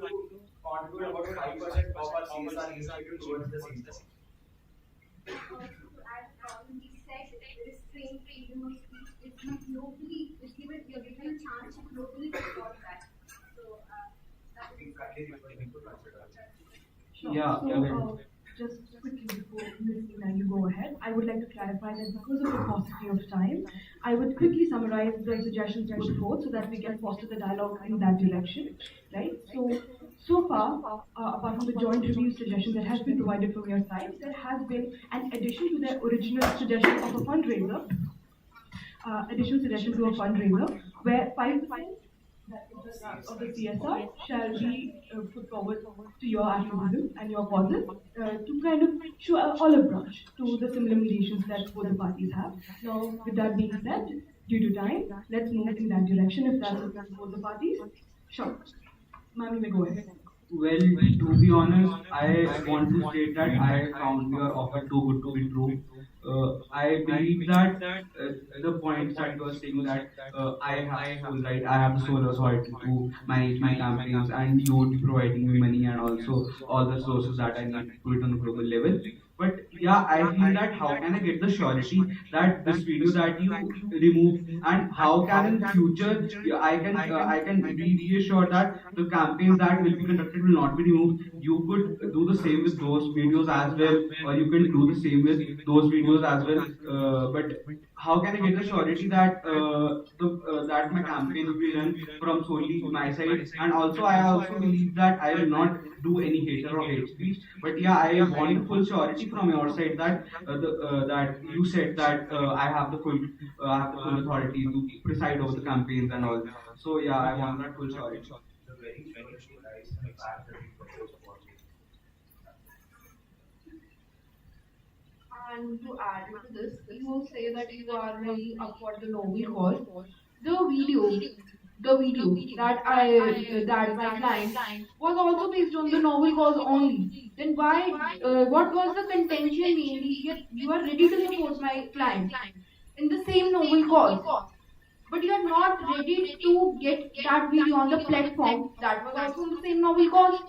Speaker 8: contribute about 5% of our CSR initiative towards the same cause.
Speaker 7: We said restraint freedom of speech is globally, you're given a chance to globally support that. So that is
Speaker 3: Just quickly before Ms. Meena, you go ahead, I would like to clarify that because of the paucity of time, I would quickly summarize the suggestions put forth so that we can foster the dialogue in that direction, right? So far, apart from the joint review suggestion that has been provided from your side, there has been an addition to the original suggestion of a fundraiser, where 5% of the CSR shall be put forward to your activism and your causes to kind of show an olive branch to the similar mediations that both the parties have. Now, with that being said, due to time, let's move in that direction if that's okay for both the parties. Sure. Ma'am, you may go ahead.
Speaker 4: Well, to be honest, I want to state that I found your offer too good to be true. I believe that the points that you are saying that I have full right, I have the sole authority to manage my campaigns, and you would be providing me money and also all the resources that I need to do it on a global level. But yeah, I feel that how can I get the surety that this video that you remove, and how can in future I can be reassured that the campaigns that will be conducted will not be removed. You could do the same with those videos as well, or you can do the same with those videos as well. But how can I get the surety that that my campaign will be run from solely my side? And also, I also believe that I will not do any hater or hate speech. But yeah, I want the full surety from your side that that you said that I have the full authority to preside over the campaigns and all. So yeah, I want that full surety.
Speaker 8: The very first lies in the fact that we propose for
Speaker 5: And to add to this, you say that you are really up for the noble cause. The video that my client was also based on the novel cause only. Then why? What was the contention mainly? Yet you are ready to support my client in the same novel cause, but you are not ready to get that video on the platform that was also in the same novel cause.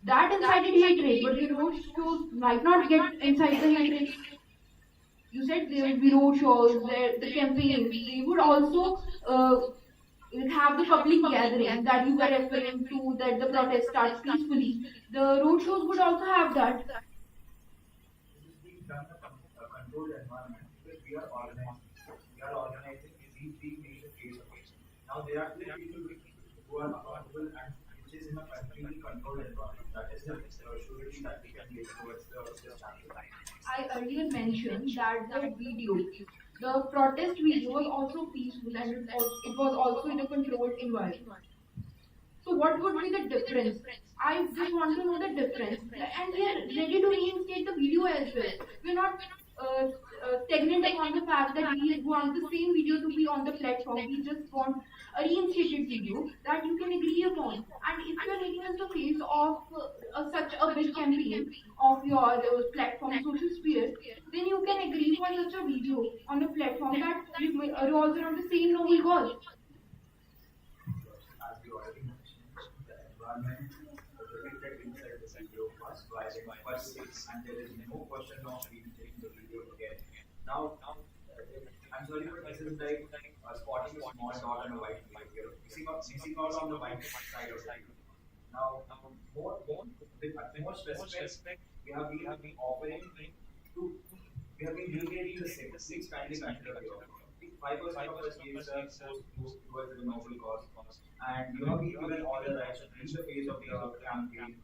Speaker 5: That incited hatred, but the road shows might not get inside the hatred. You said there will be road shows, the campaigns. They would also have the public gathering that you were referring to, that the protest starts peacefully. The road shows would also have that.
Speaker 8: this is being done in a controlled environment because we are organizing. We are organizing these being made a case of it. Now there are two people who are accountable and which is in a completely controlled environment. That is the surety that we can give towards the campaign.
Speaker 5: I earlier mentioned that the protest video was also peaceful and it was also in a controlled environment. So what would be the difference? I just want to know the difference. And we are ready to reinstate the video as well. We're not stagnant upon the fact that we want the same video to be on the platform. We just want a reinstated video that you can agree upon. And if you are making us the face of such a big campaign of your platform social sphere, then you can agree for such a video on a platform that revolves around the same novel cause.
Speaker 8: As we already mentioned, the environment depicted inside the video was violent per se, and there is no question of reinstating the video again. Now, I'm sorry, but this is like spotting a small dot on a white flag here, missing out on the white side of it. Now, with more specific, we have been offering to, we have been delegating the same. Please kindly consider here. 5% of the cases goes towards the noble cause, and you have been given all the rights to reach the phase of the campaign,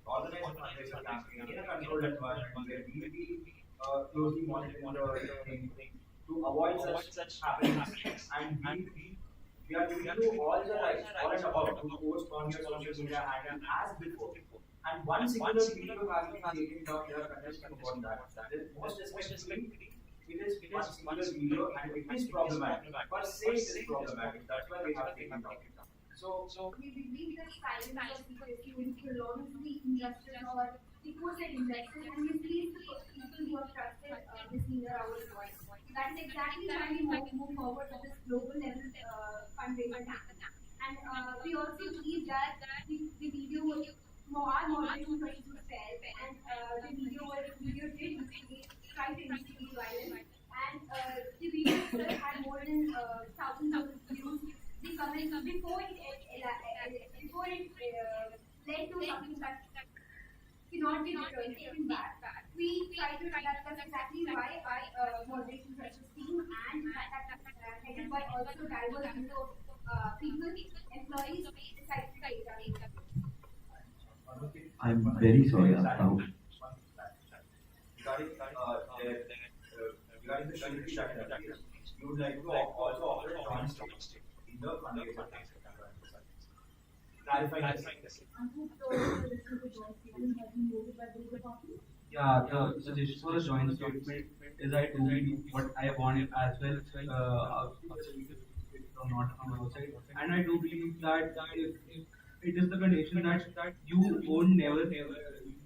Speaker 8: organize the fundraiser campaign in a controlled environment where we will be closely monitoring the thing to avoid such happenings, and we are giving you all the rights, all and about, to post on your social media handle as before. And one singular video has been taken down, there are contesting about that. Most especially, it is one singular video and it is problematic. Per se, it is problematic. That's why we have taken down. So
Speaker 7: We believe that silence of secrecy will prolong the injustice or reported injustice and mislead the people who have trusted listening our voice. That is exactly why we move forward with this global level fundraiser campaign. And we also believe that the video was our moderation questions were fair, and the video did instigate, try to instigate violence, and the video itself had more than thousands of views. The comments before it led to something that cannot be returned, taken back. We try to that's exactly why our moderation questions team and headed by also diverse group of people, employees, decided to take that.
Speaker 6: I'm very sorry.
Speaker 8: Regarding the shooting strategy, you would like to also offer a joint statement in the fundraiser clarifying this.
Speaker 4: Yeah, the suggestion for a joint statement is I do what I want as well, or not from outside. And I do believe that if it is the condition that you won't never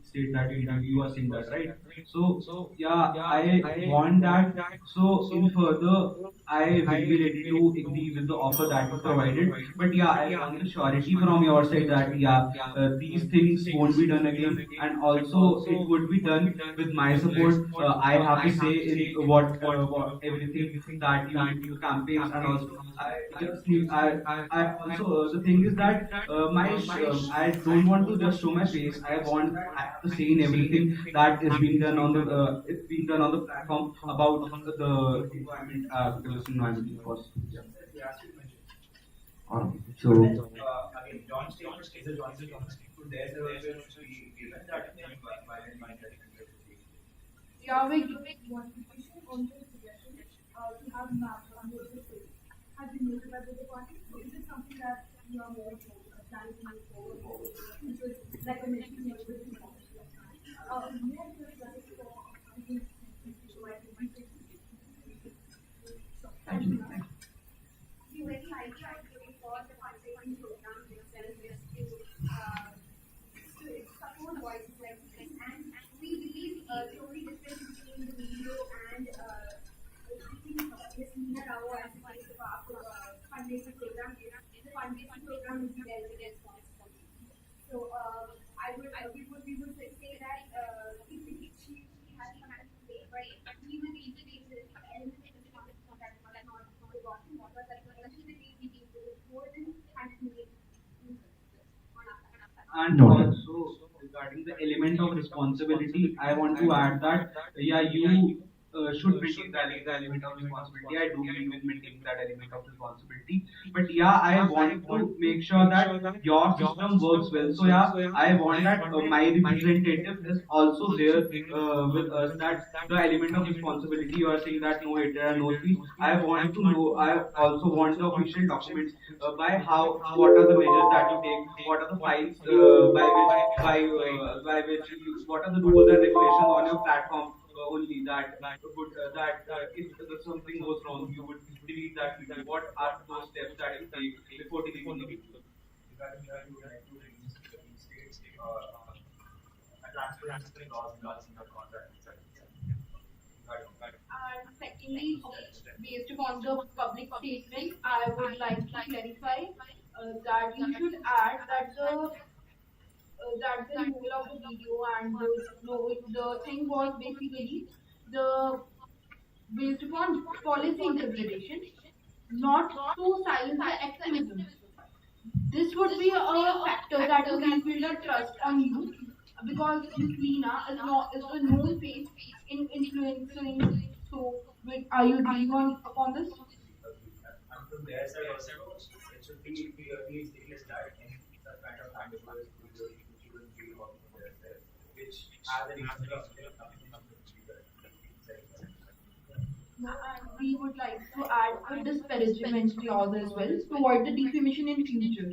Speaker 4: state that you are saying that, right? So yeah, I want that. So in further, I will be ready to agree with the offer that was provided. But yeah, I want the surety from your side that yeah, these things won't be done again, and also it would be done with my support. I have to say in what everything that you campaigns, and also I also the thing is that I don't want to just show my face. I want that I have to say in everything that is being done on the it's being done on the platform about the environment, because it's environment, of course. Yeah.
Speaker 6: So,
Speaker 8: Again, joint statement is a joint statement. So there's a version to be given that violent minded.
Speaker 5: Yeah, we
Speaker 7: One petition on this suggestion to have maps on the state has been noted by the party. So is it something that you are more planning to move forward with? Like I mentioned, you know, with the
Speaker 6: thank you.
Speaker 7: the very idea of giving for the fundraising program itself is to support voices like this. And we believe the only difference between the video and this Nina Rao as the face of our fundraising program is the fundraising program is the relevant response. So we would say that if she has some kind of way, but we will integrate the elements of the concept that are not forgotten, but that especially we need to more than continuing on our side.
Speaker 4: And also regarding the element of responsibility, I want to add that yeah, you should maintain the element of responsibility. I do believe in maintaining that element of responsibility. But yeah, I want to make sure that your system works well. So yeah, I want that my representative is also there with us. That the element of responsibility you are saying that no hatred and no speech. I want to know. I also want the official documents by how what are the measures that you take, what are the fines by which you, what are the rules and regulations on your platform only that would if something goes wrong you would delete that video. What are those steps that you take before deleting the video?
Speaker 8: Regarding that, you would like to reinstate a transparency clause in the contract itself.
Speaker 5: And secondly, based upon the public statement, I would like to clarify that you should add that the role of the video and the thing was basically the based upon policy interpretation, not to silence the activism. This would be a factor that will rebuild a trust on you because Miss Lena is a known face in influencing. So, are you agreeing upon this?
Speaker 8: And from their side also, it should be clearly stated that any such kind of ambiguous videos which you will be working from their side, which has an interest in something from the speaker.
Speaker 5: And we would like to add a disparagement clause as well to avoid the defamation in future.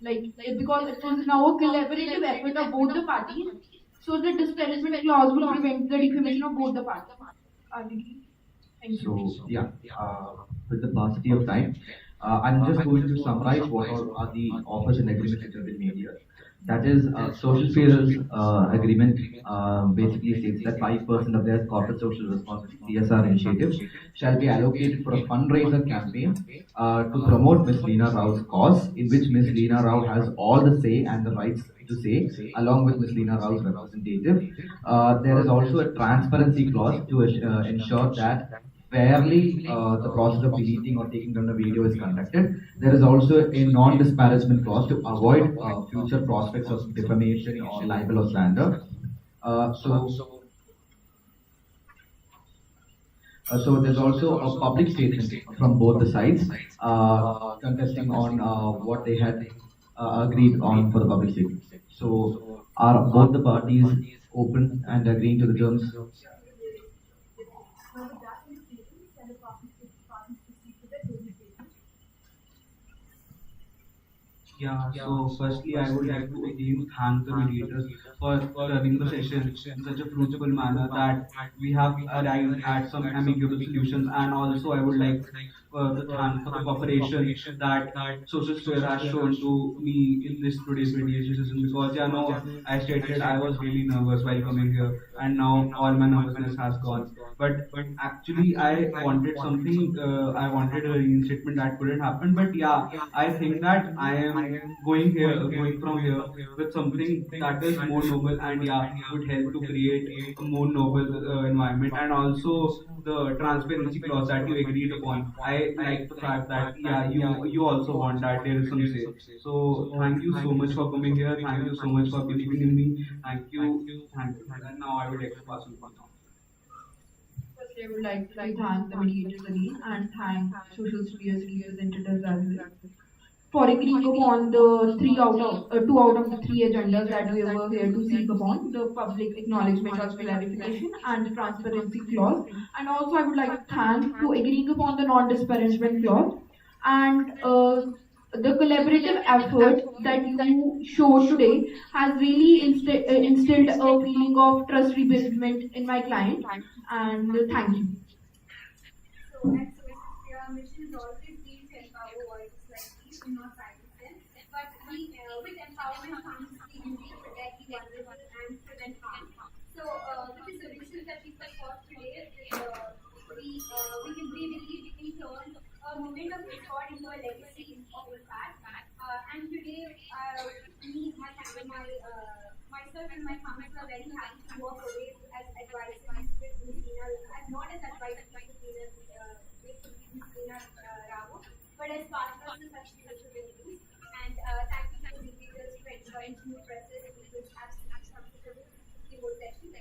Speaker 5: Because it is now a collaborative effort of both the parties, so the disparagement clause will prevent the defamation of both the parties. Thank you.
Speaker 6: So yeah, with the paucity of time, I'm just going to summarize what all are the offers and agreements which have been made here. That is, social spheres agreement basically states that 5% of their corporate social responsibility CSR initiatives shall be allocated for a fundraiser campaign to promote Ms. Leena Rao's cause, in which Ms. Leena Rao has all the say and the rights to say, along with Ms. Leena Rao's representative. There is also a transparency clause to ensure that fairly the process of deleting or taking down the video is conducted. There is also a non-disparagement clause to avoid future prospects of defamation or libel or slander. So there's also a public statement from both the sides contesting on what they had agreed on for the public statement. So are both the parties open and agreeing to the terms?
Speaker 4: Yeah, so firstly, I would like to again thank the mediators for running the session in such a fruitful manner that we have arrived at some amicable solutions. And also, I would like to thank for the cooperation that Social Sphere has shown to me in this today's mediation session. Because, yeah, no, I stated I was really nervous while coming here, and now all my nervousness has gone. But actually, I wanted something. I wanted a reinstatement that couldn't happen. But yeah, I think that I am going from here with something that is more noble and yeah, would help to create a more noble environment. And also the transparency clause that you agreed upon. I like the fact that yeah, you also want that there is some say. So thank you so much for coming here. Thank you so much for believing in me. Thank you. And now I would like to pass on.
Speaker 5: Firstly, I would like to thank the mediators again and thank Social Sphere's representatives as well for agreeing upon the two out of the three agendas that we were here to seek upon: the public acknowledgement of clarification and the transparency clause. And also, I would like to thank to agreeing upon the non-disparagement clause and the collaborative effort that you showed today has really instilled a feeling of trust rebuildment in my client. And thank you.
Speaker 7: So, at Social Sphere, our mission is always been to empower voices like these and not silence them. But with empowerment comes the duty to protect the vulnerable and prevent harm. So, with the solutions that we put forth today, we believe we can turn a moment of discord into a legacy of impact. And today, myself and my family are very happy to walk away as advisors with Ms. Leena, not as advisors with Ms. Leena Rao, but as partners in such beautiful venues. And thank you to the mediators for enjoying new process. It was absolutely comfortable the whole session.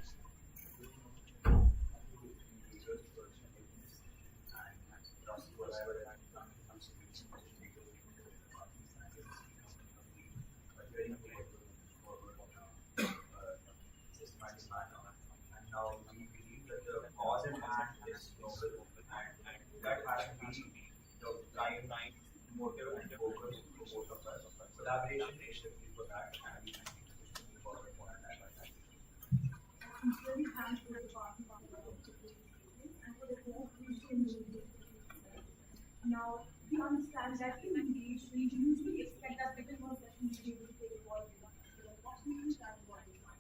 Speaker 8: collaboration basically for that, and we can move forward for that.
Speaker 3: Sincerely thank for the party for the and for the cooperation with the Now, we understand that in mediation, we usually expect that within one session we should be able to take a ball. Unfortunately, that was not.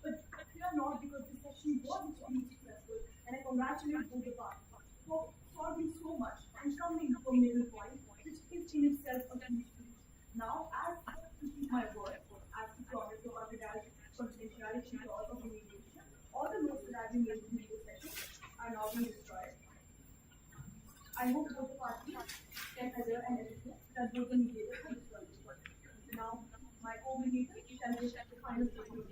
Speaker 3: But we are not, because this session was extremely successful, and I congratulate both the parties for solving so much and coming to a middle point, which is in itself a huge feat. Now, as to keep my word, as to promise the confidentiality clause of the mediation, all the notes that I've been made in this session are now being destroyed. I hope both the parties can adhere and adhere that both the mediators will destroy this one. Now, my co-mediator shall give the final statement.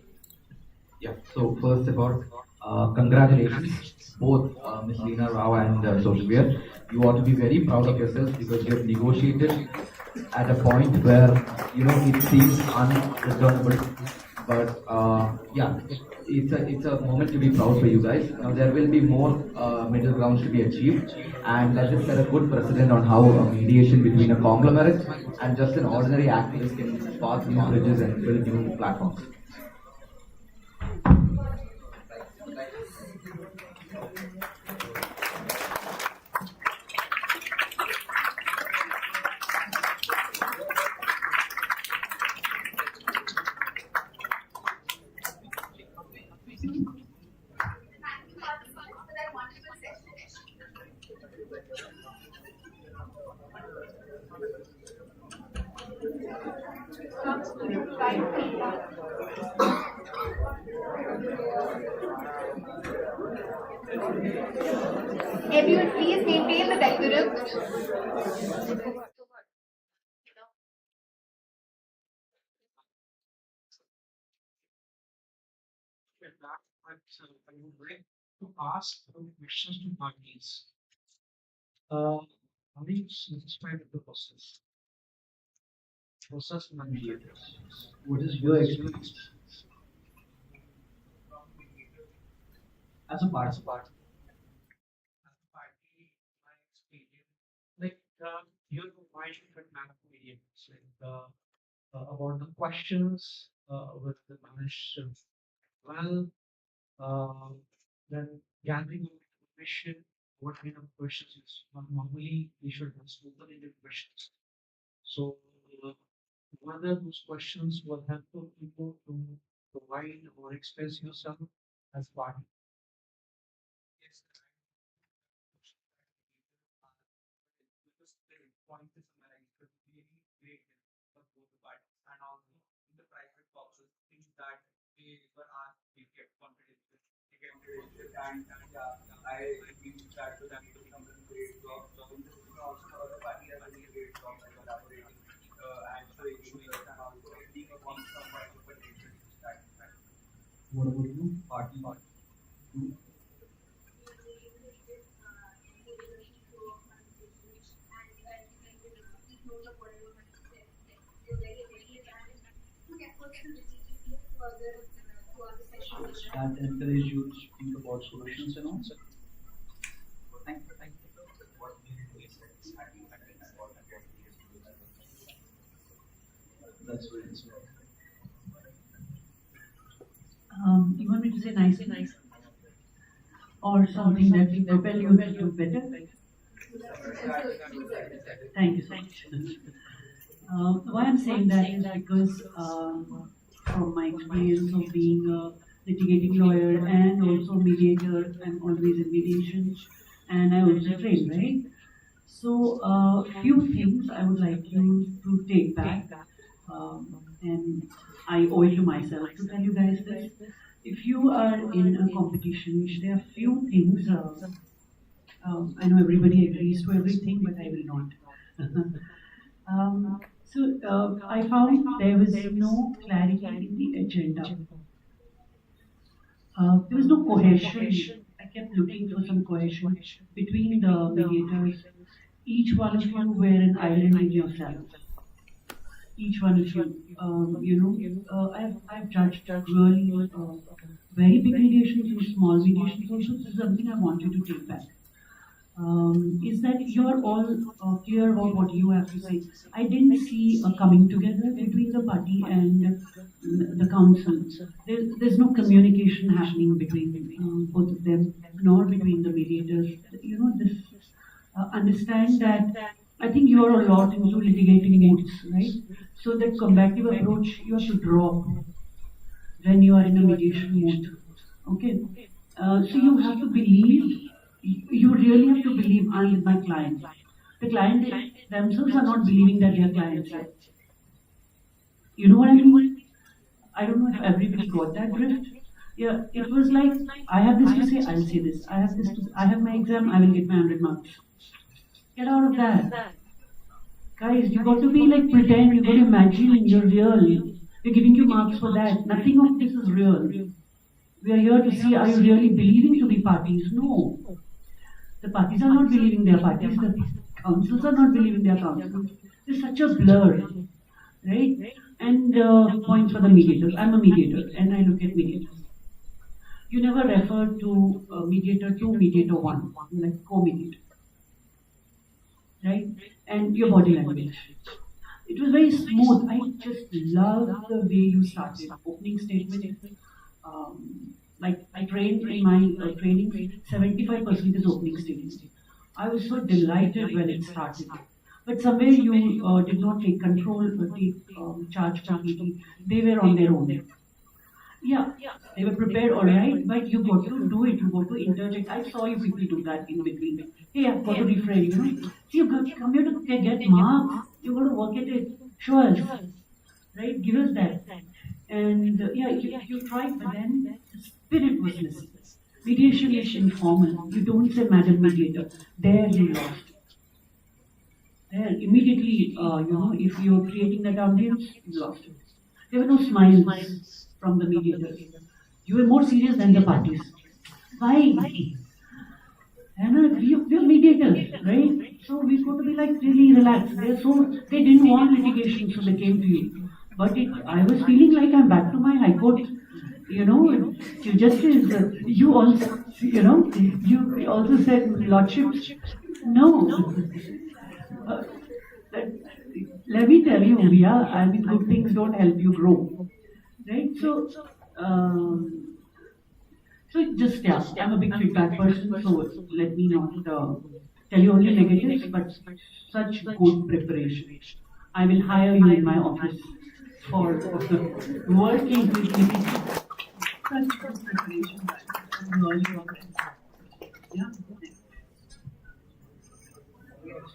Speaker 6: Yeah, so first of all, congratulations, both Ms. Leena Rao and Soshvir. You ought to be very proud of yourselves because you have negotiated at a point where, it seems unreturnable. But yeah, it's a moment to be proud for you guys. Now there will be more middle grounds to be achieved, and let us set a good precedent on how a mediation between a conglomerate and just an ordinary activist can spark new bridges and build new platforms.
Speaker 1: Everyone, please maintain the decorum.
Speaker 9: With that, I would like to ask some questions to parties. Are you satisfied with the process? Process mediators. What is your experience as a part? As a party, my experience, like you're providing feedback to mediators, like about the questions with the managed. Well, uh, then gathering of information, what kind of questions is normally we should have open-ended questions. So whether those questions will help people to provide or express yourself as party. Yes, because the point is summarized, but really great for both the parties and also in the private talks, things that they were asked, they kept confidential.
Speaker 8: And yeah, I agree that the mediators have done a great job. Also, the other party has done a great job by collaborating and showing interest and also being a one point of contention.
Speaker 9: What about you, party? You? That encourage you to think about solutions and all. Thank you. Thank you. That's very interesting.
Speaker 10: You want me to say nice, or something that will propel you to do better? Thank you so much. Why I'm saying that is because from my experience of being a litigating lawyer and also mediator, I'm always in mediation, and I also train, right? So few things I would like you to take back, and I owe it to myself to tell you guys this. If you are in a competition, there are few things. I know everybody agrees to everything, but I will not. I found there was no clarity in the agenda. There was no cohesion. I kept looking for some cohesion between the mediators. Each one of you were an island in yourself. Each one of you, I've judged really very big mediations and small mediations also. This is something I want you to take back. is that you're all clear about what you have to say. I didn't see a coming together between the party and the council. There's no communication happening between both of them, nor between the mediators. This understand that I think you are a lot into litigating moods, right? So that combative approach you have to drop when you are in a mediation mood. Okay, so you have to believe. You really have to believe I'm with my client. The client themselves are not believing that they are clients yet. You know what I mean? I don't know if everybody got that drift. Yeah, it was like I have this to say, I'll say this. I have this to. I have my exam, I will get my 100 marks. Get out of that. Guys, you got to be like pretend, you got to imagine you're real. We're giving you marks for that. Nothing of this is real. We are here to see, are you really believing to be parties? No. The parties are not believing their parties, the councils are not believing their councils. It's such a blur, right? And points for the mediators. I'm a mediator and I look at mediators. You never refer to mediator 2, mediator 1, like co-mediator, right? And your body language. It was very smooth. I just love the way you started. Opening statement. Like I trained in my training, 75% is opening statement. I was so delighted when it started. But somewhere you did not take control, take charge completely. They were on their own. Yeah, they were prepared, all right, but you got to do it. You got to interject. I saw you people do that in between. Hey, I've got to refrain, See, you got to come here to get marks. You got to work at it. Show us, right? Give us that. And yeah, you tried, but then the spirit was missing. Mediation is informal. You don't say, Madam Mediator. There you lost. There, immediately, if you're creating that ambience, you lost it. There were no smiles from the mediators. You were more serious than the parties. Why? And we're mediators, right? So we've got to be like really relaxed. They didn't want litigation, so they came to you. But I was feeling like I'm back to my high court. Chief Justice, you also, you also said lordships. No. Let me tell you, Ria, good things don't help you grow. Right? So just, yeah, I'm a big feedback person, so let me not tell you only negatives, but such good preparation. I will hire you in my office for working with me. Such good preparation. Yeah.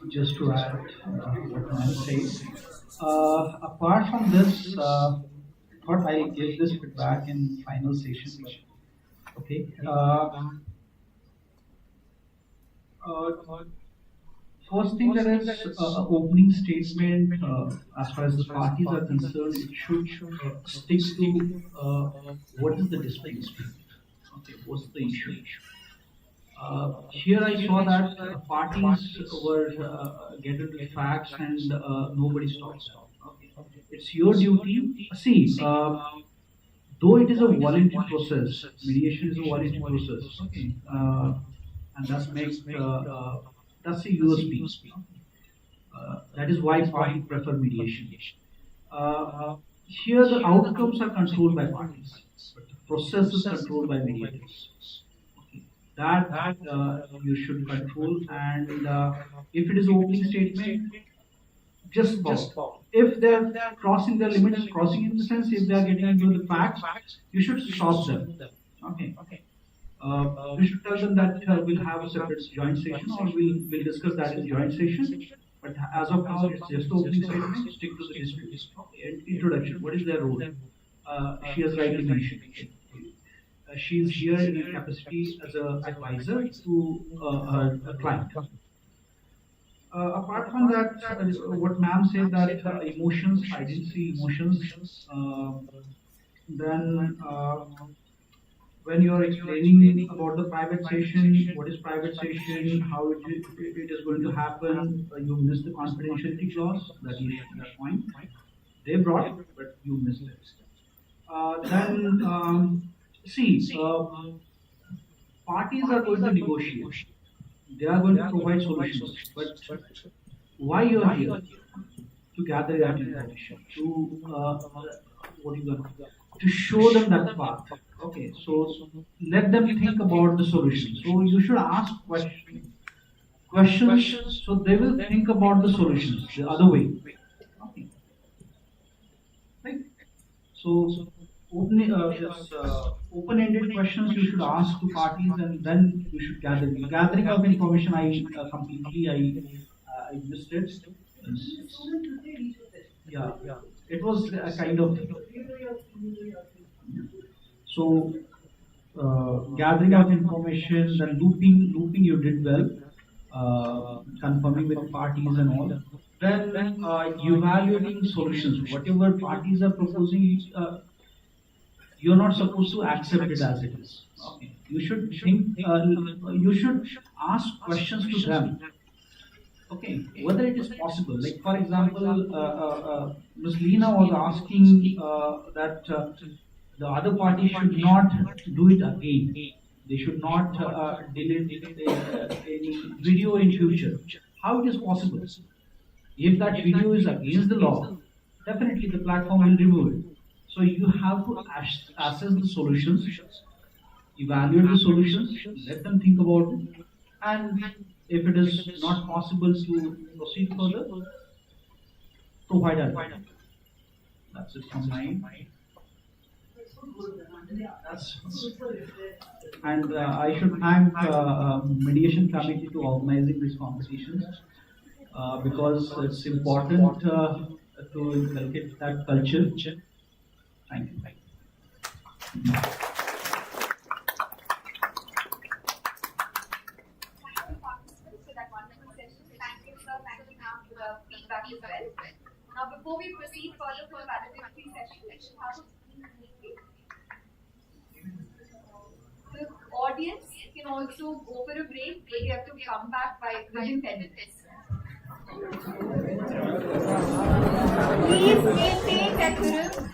Speaker 9: Just to add what Ma'am says, apart from this, thought I'll give this feedback in final session. Okay. First thing, there is opening statement. As far as the parties are concerned, it should stick to what is the dispute. Okay, what's the issue? Here I saw that parties were getting the facts and nobody stops. Okay. It's your duty. See, though it is a voluntary process, mediation is a voluntary process. Okay, and that's the USP. That is why parties prefer mediation. Here the outcomes are controlled by parties, but the process is controlled by mediators. That you should control, and if it is opening statement, just stop. If they're crossing their limits, crossing in the sense if they are getting into the facts, you should stop them. Okay. You should tell them that we'll have a separate joint session, or we'll discuss that in joint session. But as of now, it's just opening statement. Stick to the dispute. Okay. Introduction. What is their role? She has rightly mentioned. She is here in her capacity as an advisor to her client. Apart from that, what ma'am said that emotions, I didn't see emotions. Then when you are explaining about the private session, what is private session, how it is going to happen, you missed the confidentiality clause, that point. They brought it, but you missed it. Then, see, parties are going to negotiate.
Speaker 11: They are going to provide solutions. But why you are here? To gather that information, to what you got, to show them that path. Okay, so let them think about the solution. So you should ask questions, so they will think about the solutions the other way. Okay, right? So open-ended questions you should ask to parties, and then you should gather. Gathering of information, I completely I missed it. Yeah, it was a kind of so gathering of information, then looping you did well, confirming with parties and all. Then evaluating solutions. Whatever parties are proposing, you're not supposed to accept it as it is. Okay, you should think. You should ask questions to them. Okay, whether it is possible. Like for example, Ms. Leena was asking that the other party should not do it again. They should not delete any video in future. How it is possible? If that video is against the law, definitely the platform will remove it. So you have to assess the solutions, evaluate the solutions, let them think about it, and if it is not possible to proceed further, provide alternative. That's it from my end. That's, and I should thank mediation committee to organizing these competitions because it's important to inculcate that culture. Thank you.
Speaker 1: Participants for that wonderful session. Thank you, sir. Thank you, ma'am, for the feedback as well. Now, before we proceed further for the valedictory session, we should have a meeting. The audience can also go for a break, but they have to come back by within 10 minutes. Please maintain decorum.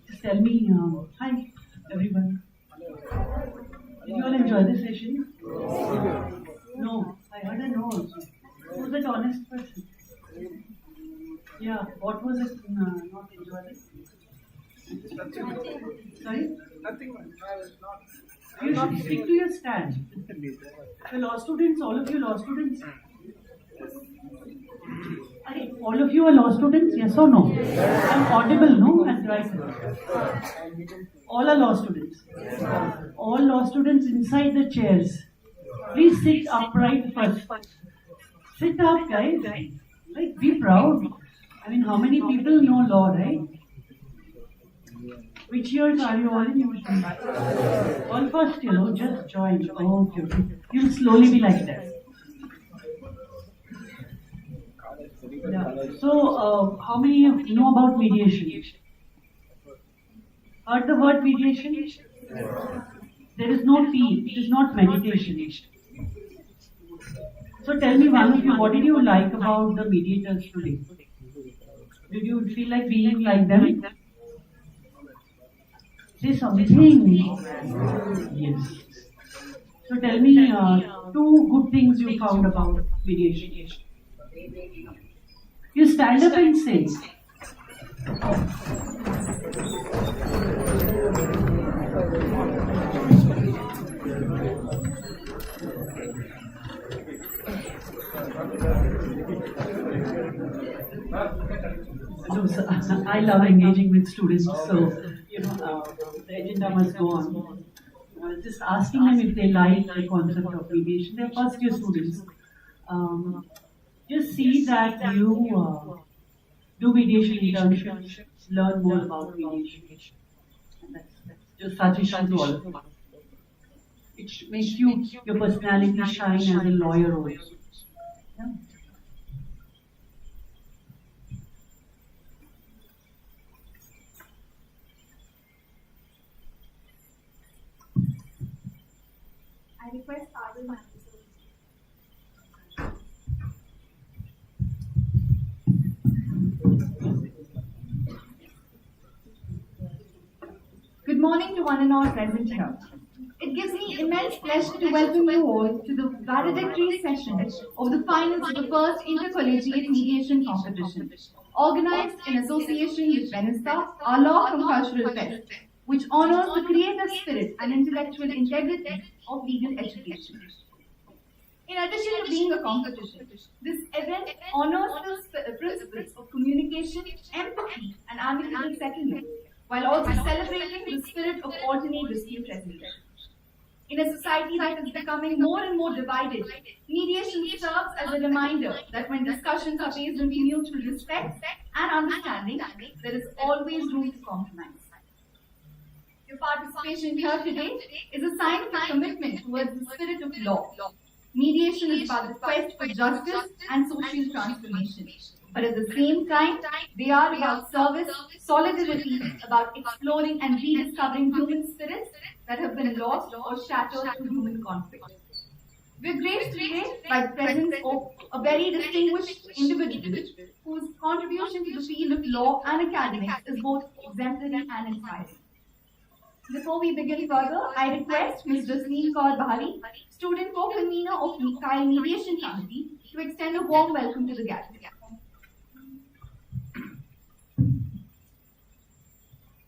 Speaker 10: Just tell me, hi everyone. Did you all enjoy the session? No, I heard a no also. Who's that honest person? Yeah, what was it not enjoyable? Sorry? You should stick to your stand. The law students, all of you law students. All of you are law students, yes or no? I'm audible, no? And right. All are law students. All law students inside the chairs. Please sit upright first. Sit up, guys. Like, be proud. I mean, how many people know law, right? Which years are you all in? All first year, oh, just joined. Oh, okay. You'll slowly be like that. Yeah. So, how many of you know about mediation? Heard the word mediation? There is no T. It is not meditation. So tell me, one of you, what did you like about the mediators today? Did you feel like being like them? Say something. Yes. So tell me two good things you found about mediation. You stand up and say. I love engaging with students, so the agenda must go on. Just asking them if they like the concept of mediation. They're first year students. Just see that you do mediation internships, learn more about mediation. And that's just suggestion to all of you. It makes your personality shine as a lawyer also. Yeah.
Speaker 7: I request Adil Ma'am.
Speaker 1: Good morning to one and all present here. It gives me immense pleasure to welcome you all to the valedictory session of the finals of the first Inter-Collegiate Mediation competition, organized in association with VENUSTA, our law from cultural fest, which honors the creative spirit and intellectual integrity of legal education. In addition to being a competition, this event honors the principles of communication, empathy, and amicable settlement, while also celebrating the spirit of alternate dispute resolution. In a society that is becoming more and more divided, mediation serves as a reminder that when discussions are based on mutual respect and understanding, there is always room to compromise. Your participation here today is a sign of a commitment towards the spirit of law. Mediation is about the quest for justice and social transformation. But at the same time, they are about service, solidarity, about exploring and rediscovering human spirits that have been lost or shattered through human conflict. We're graced today by the presence of a very distinguished individual whose contribution to the field of law and academics is both exemplary and inspiring. Before we begin further, I request Ms. Jasleen Kaur Bahari, student co-convener of the Kyle Mediation Committee, to extend a warm welcome to the gathering.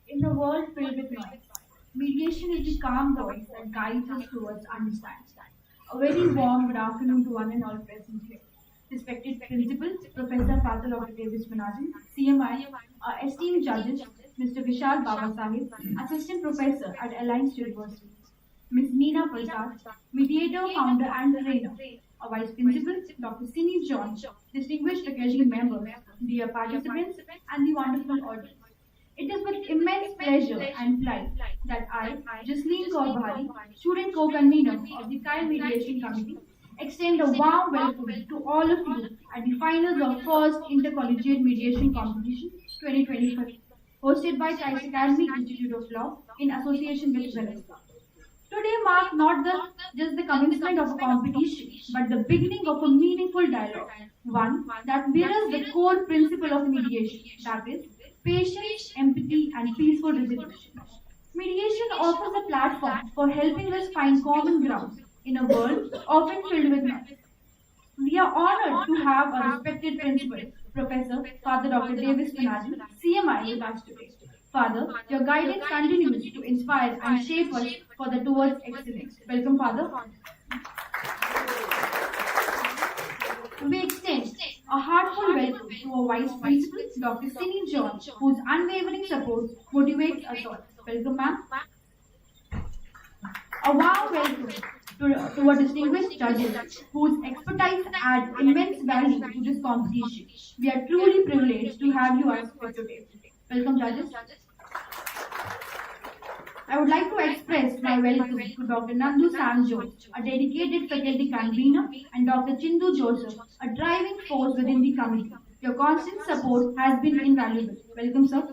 Speaker 2: In a world filled with noise, mediation is the calm voice that guides us towards understanding. A very warm good afternoon to one and all present here. Respected principals, Professor Fatal of Davis Manajan, CMI, our esteemed judges, Mr. Vishal Baba Sahib, Assistant Professor at Alliance University, Ms. Meena Prasad, Mediator, Founder and Trainer, our Vice Principal, Dr. Sini John, distinguished occasion members, dear participants, and the wonderful audience. It is with immense pleasure and pride that I, Jasleen Kaur Bahari, student co-convener of the Kyle Mediation Committee, extend a warm welcome to all of you at the finals of first Inter-Collegiate Mediation Competition 2025. hosted by Tice Academic Institute of Law in association with VENUSTA. Today marks not just the commencement of a competition, but the beginning of a meaningful dialogue, one that mirrors the core principle of mediation, that is, patience, empathy, and peaceful resolution. Mediation offers a platform for helping us find common ground in a world often filled with noise. We are honored to have a respected principal, Professor Father Dr. Davis Panaji, CMI, with us today. Father, your guidance continues to inspire and shape us for the towards excellence. Welcome, Father. We extend a heartfelt welcome to our Vice Principal, Dr. Sini John, whose unwavering support motivates us all. Welcome, ma'am. A warm welcome to our distinguished judges whose expertise add immense value to this competition. We are truly privileged to have you as for today. Welcome, judges. I would like to express my welcome to Dr. Nandu Sanjo, a dedicated faculty convener, and Dr. Chindu Joseph, a driving force within the committee. Your constant support has been invaluable. Welcome, sir.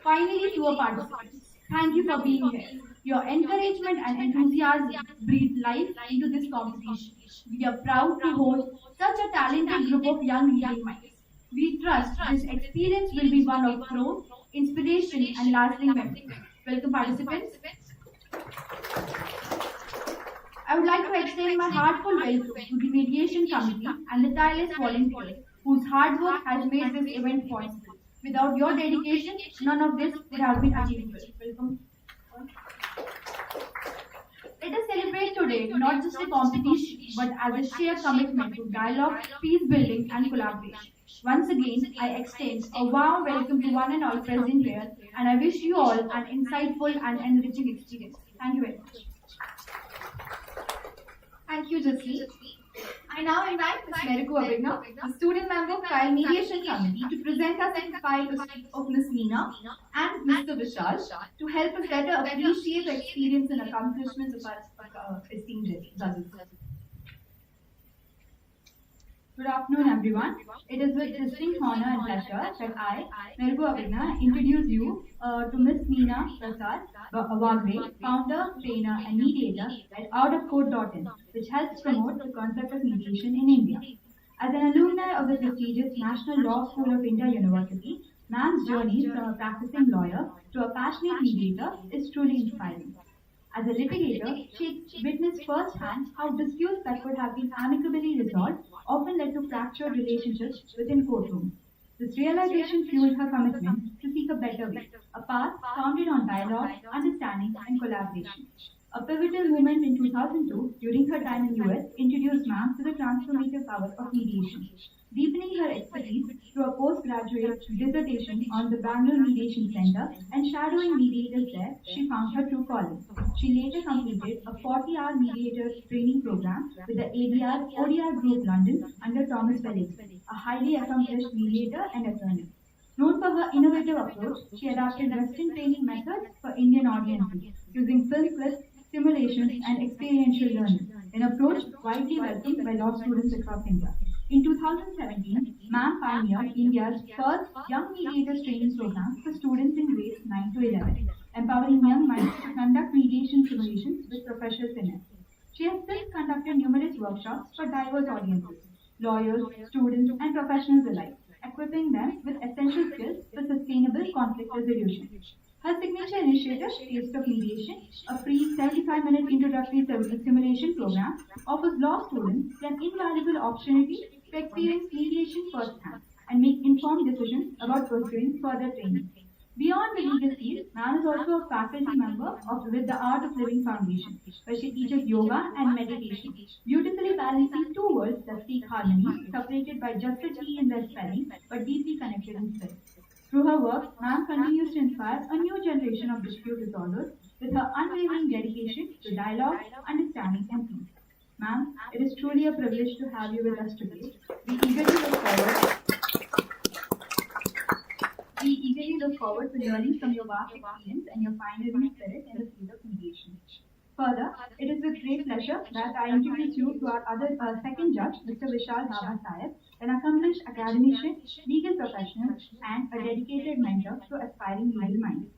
Speaker 2: Finally, to our participants, thank you for being here. Your encouragement and enthusiasm breathe life into this competition. We are proud to host such a talented group of young leading minds. We trust this experience will be one of growth, inspiration, and lasting memory. Welcome, participants. I would like to extend my heartfelt welcome to the mediation committee and the tireless volunteers whose hard work has made this event possible. Without your dedication, none of this would have been achievable. Welcome. Let us celebrate today not just a competition, but as a shared commitment to dialogue, peace building, and collaboration. Once again, I extend a warm welcome to one and all present here, and I wish you all an insightful and enriching experience. Thank you very much.
Speaker 1: Thank you, Jasleen. I now invite Ms. Meriku Abhigna, a student member of Kyle Mediation Committee, to present us in file of Ms. Meena and Mr. Vishal to help us better appreciate the experience and accomplishments of our esteemed judges.
Speaker 2: Good afternoon, everyone. It is with distinct honor and pleasure that I, Meriku Abhigna, introduce you to Ms. Meena Prasad Wagre, founder, trainer, and mediator at outofcourt.in, which helps promote the concept of mediation in India. As an alumni of the prestigious National Law School of India University, ma'am's journey from a practicing lawyer to a passionate mediator is truly inspiring. As a litigator, she witnessed firsthand how disputes that could have been amicably resolved often led to fractured relationships within courtrooms. This realization fueled her commitment to seek a better way, a path founded on dialogue, understanding, and collaboration. A pivotal moment in 2002, during her time in US, introduced ma'am to the transformative power of mediation. Deepening her expertise through a postgraduate dissertation on the Bangalore Mediation Center and shadowing mediators there, she found her true calling. She later completed a 40-hour mediator training program with the ODR Group London under Thomas Felix, a highly accomplished mediator and attorney. Known for her innovative approach, she adapted Western training methods for Indian audiences, using film clips, simulations, and experiential learning, an approach widely welcomed by law students across India. In 2017, ma'am pioneered India's first young mediators training program for students in grades 9 to 11, empowering young minds to conduct mediation simulations with professional finesse. She has since conducted numerous workshops for diverse audiences, lawyers, students, and professionals alike, equipping them with essential skills for sustainable conflict resolution. Her signature initiative, Taste of Mediation, a free 75-minute introductory simulation program, offers law students an invaluable opportunity to experience mediation firsthand and make informed decisions about pursuing further training. Beyond the legal field, ma'am is also a faculty member with the Art of Living Foundation, where she teaches yoga and meditation, beautifully balancing two worlds that seek harmony, separated by just a T in their spelling, but deeply connected in spirit. Through her work, ma'am continues to inspire a new generation of dispute resolvers with her unwavering dedication to dialogue, understanding, and peace. Ma'am, it is truly a privilege to have you with us today. We eagerly look forward to learning from your vast experience and your pioneering spirit in the field of mediation.
Speaker 7: Further, it is with great pleasure that I introduce you to our other second judge, Mr. Vishal Baba Sayed, an accomplished academician, legal professional, and a dedicated mentor to aspiring legal minds.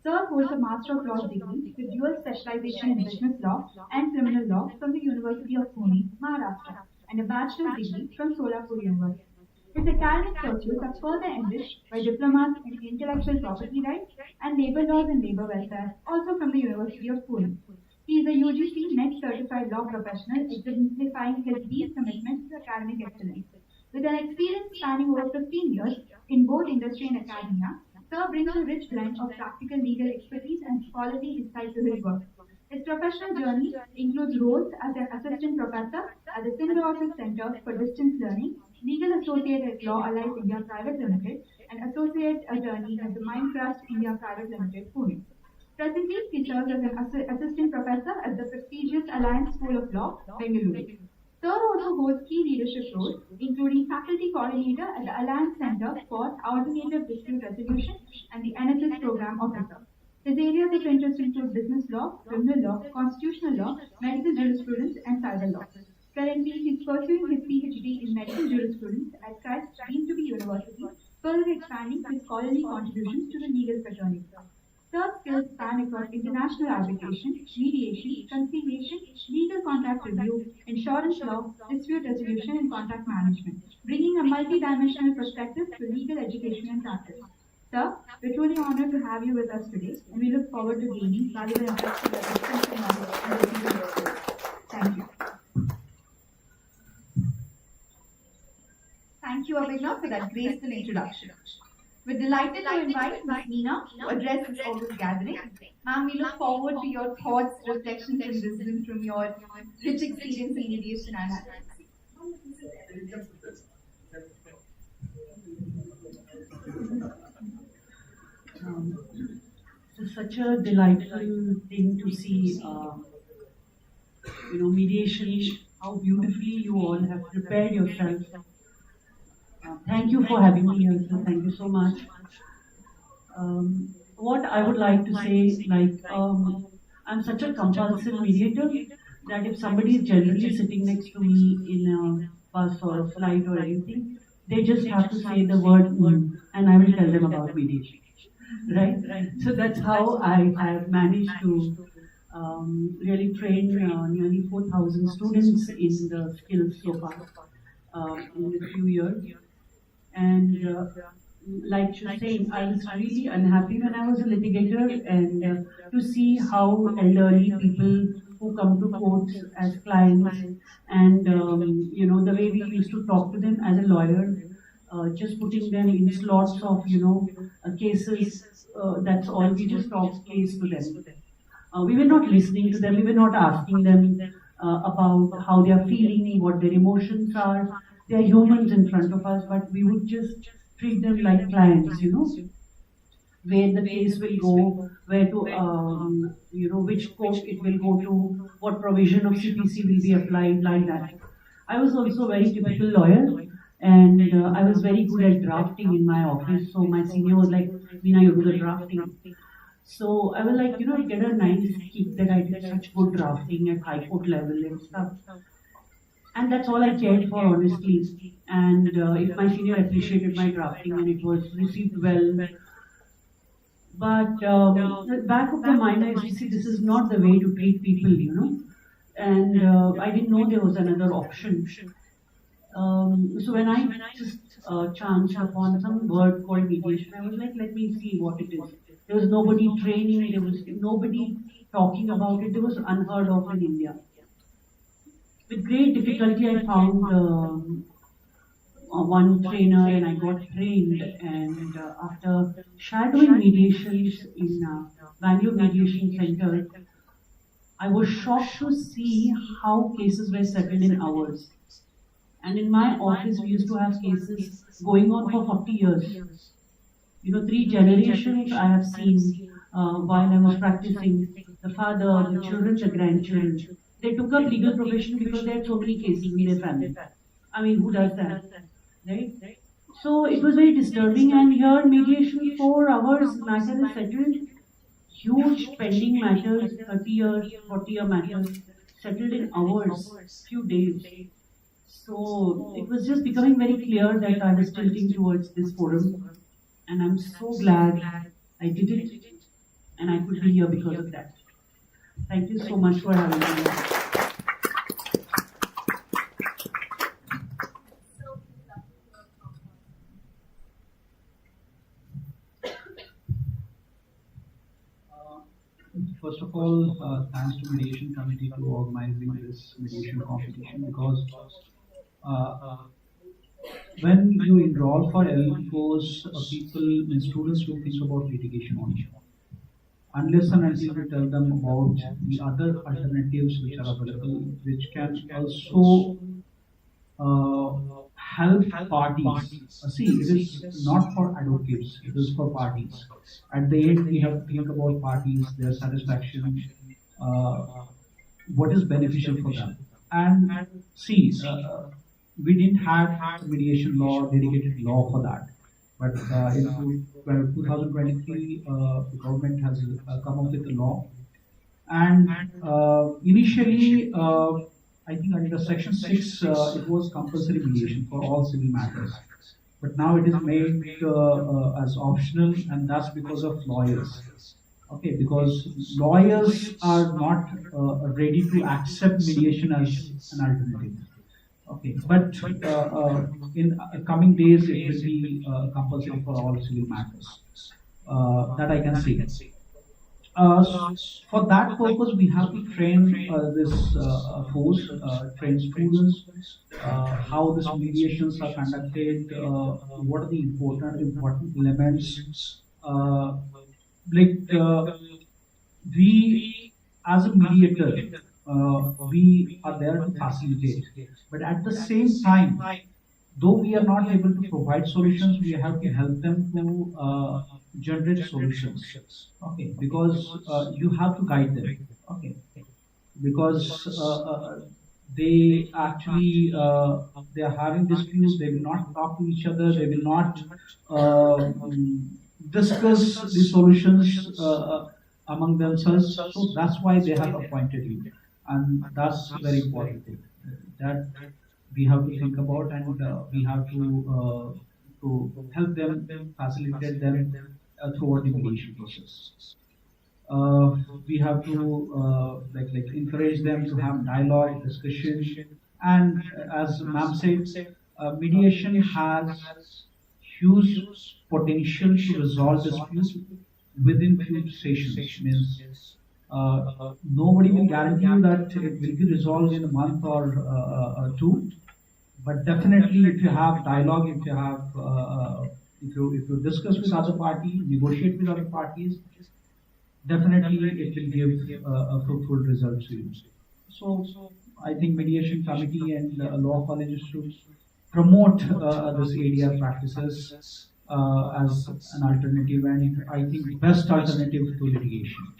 Speaker 7: Sir holds a Master of Laws degree with dual specialization in business law and criminal law from the University of Pune, Maharashtra, and a bachelor's degree from Solapur University. His academic pursuits are further enriched by diplomas in intellectual property rights and labor laws and labor welfare, also from the University of Pune. He is a UGC NET certified law professional, exemplifying his deep commitment to academic excellence. With an experience spanning over 15 years in both industry and academia, Sir brings a rich blend of practical legal expertise and scholarly insight to his work. His professional journey includes roles as an assistant professor at the Symbiosis Center for Distance Learning, legal associate at Law Allies India Private Limited, and associate attorney at the Mindcraft India Private Limited, Pune. Presently, he serves as an assistant professor at the prestigious Alliance School of Law, Bengaluru. Sir also holds key leadership roles, including faculty coordinator at the Alliance Center for Alternative Dispute Resolution and the NSS Program Officer. His areas of interest include business law, criminal law, constitutional law, medical jurisprudence, and cyber law. Currently, he is pursuing his PhD in medical jurisprudence at Christ Deemed-to-be University, further expanding his scholarly contributions to the legal fraternity. Sir's skills span across international arbitration, mediation, conciliation, legal contract review, insurance law, dispute resolution, and contract management, bringing a multi-dimensional perspective to legal education and practice. Sir, we're truly honored to have you with us today, and we look forward to gaining valuable insights from your extensive knowledge and receiving your skills. Thank you.
Speaker 1: Thank you, Abhinav, for that graceful introduction. We're delighted to invite Ms. Meena to address this August gathering. Ma'am, we look forward to your thoughts, reflections, and wisdom from your rich experience in mediation and advocacy.
Speaker 10: It's such a delightful thing to see, mediation, how beautifully you all have prepared yourselves. Thank you for having me here, sir. Thank you so much. What I would like to say, I'm such a compulsive mediator that if somebody is generally sitting next to me in a bus or a flight or anything, they just have to say the word and I will tell them about mediation. Right? So that's how I have managed to really train nearly 4,000 students in the skills so far in a few years. And like you're saying, I was really unhappy when I was a litigator, and to see how elderly people who come to courts as clients, and the way we used to talk to them as a lawyer, just putting them in slots of cases. That's all. We just talked case to them. We were not listening to them. We were not asking them about how they are feeling, what their emotions are. They are humans in front of us, but we would just treat them like clients, where the case will go, where to, which court it will go to, what provision of CPC will be applied, like that. I was also a very typical lawyer, and I was very good at drafting in my office. So my senior was like, Meena, you do the drafting. So I was like, get a nice kick that I did such good drafting at high court level and stuff. And that's all I cared for, honestly. And if my senior appreciated my drafting and it was received well. But the back of the mind, I used to see this is not the way to treat people, And I didn't know there was another option. So when I just chanced upon some word called mediation, I was like, let me see what it is. There was nobody training, there was nobody talking about it. It was unheard of in India. With great difficulty, I found one trainer and I got trained. And after shadowing mediations in VENUSTA Mediation Center, I was shocked to see how cases were settled in hours. And in my office, we used to have cases going on for 40 years. 3 generations I have seen while I was practicing. The father, the children, the grandchildren. They took up legal profession because they had so many cases in their family. I mean, who does that? Right? So it was very disturbing, and here mediation 4 hours matter is settled. huge pending matters, 30-year, 40-year matters, settled in hours, few days. So it was just becoming very clear that I was tilting towards this forum, and I'm so glad I did it, and I could be here because of that. Thank you so much for having me.
Speaker 11: First of all, thanks to Mediation Committee to organizing this mediation competition, because when you enroll for LLB course, students do think about litigation only. Unless and until we tell them about the other alternatives which are available, which can also help parties. See, it is not for advocates, it is for parties. At the end, we have to think about parties, their satisfaction, what is beneficial for them. And see, we didn't have mediation law, dedicated law for that. But in 2023, the government has come up with a law. And initially, I think under Section 6, it was compulsory mediation for all civil matters. But now it is made as optional, and that's because of lawyers. Okay, because lawyers are not ready to accept mediation as an alternative. Okay, but in coming days, it will be compulsory for all civil matters. That I can say. For that purpose, we have to train this force, train students, how these mediations are conducted, what are the important elements. We, as a mediator, we are there to facilitate, but at the same time, though we are not able to provide solutions, we have to help them to generate solutions. Okay, because you have to guide them. Okay, because they actually they are having disputes. They will not talk to each other. They will not discuss the solutions among themselves. So that's why they have appointed you, and that's very important thing that we have to think about, and we have to help them, facilitate them throughout the mediation process. We have to encourage them to have dialogue, discussion, and as ma'am said, mediation has huge potential to resolve disputes within few sessions. Means nobody will guarantee you that it will be resolved in a month or two, but definitely if you have dialogue, if you have if you discuss with other parties, negotiate with other parties, definitely it will give a fruitful result to you. So I think mediation committee and law colleges should promote this area practices as an alternative, and I think best alternative to litigation.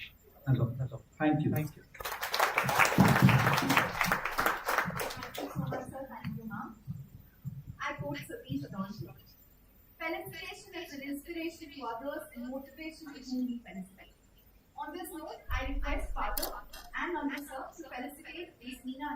Speaker 11: As of. Thank you.
Speaker 1: Thank you so much, sir. Thank you, ma'am. I quote Satish Johnson. Felicitation is an inspiration to others and motivation to whom we felicitate. On this note, I request Father and Nanda sir to felicitate Miss Meena.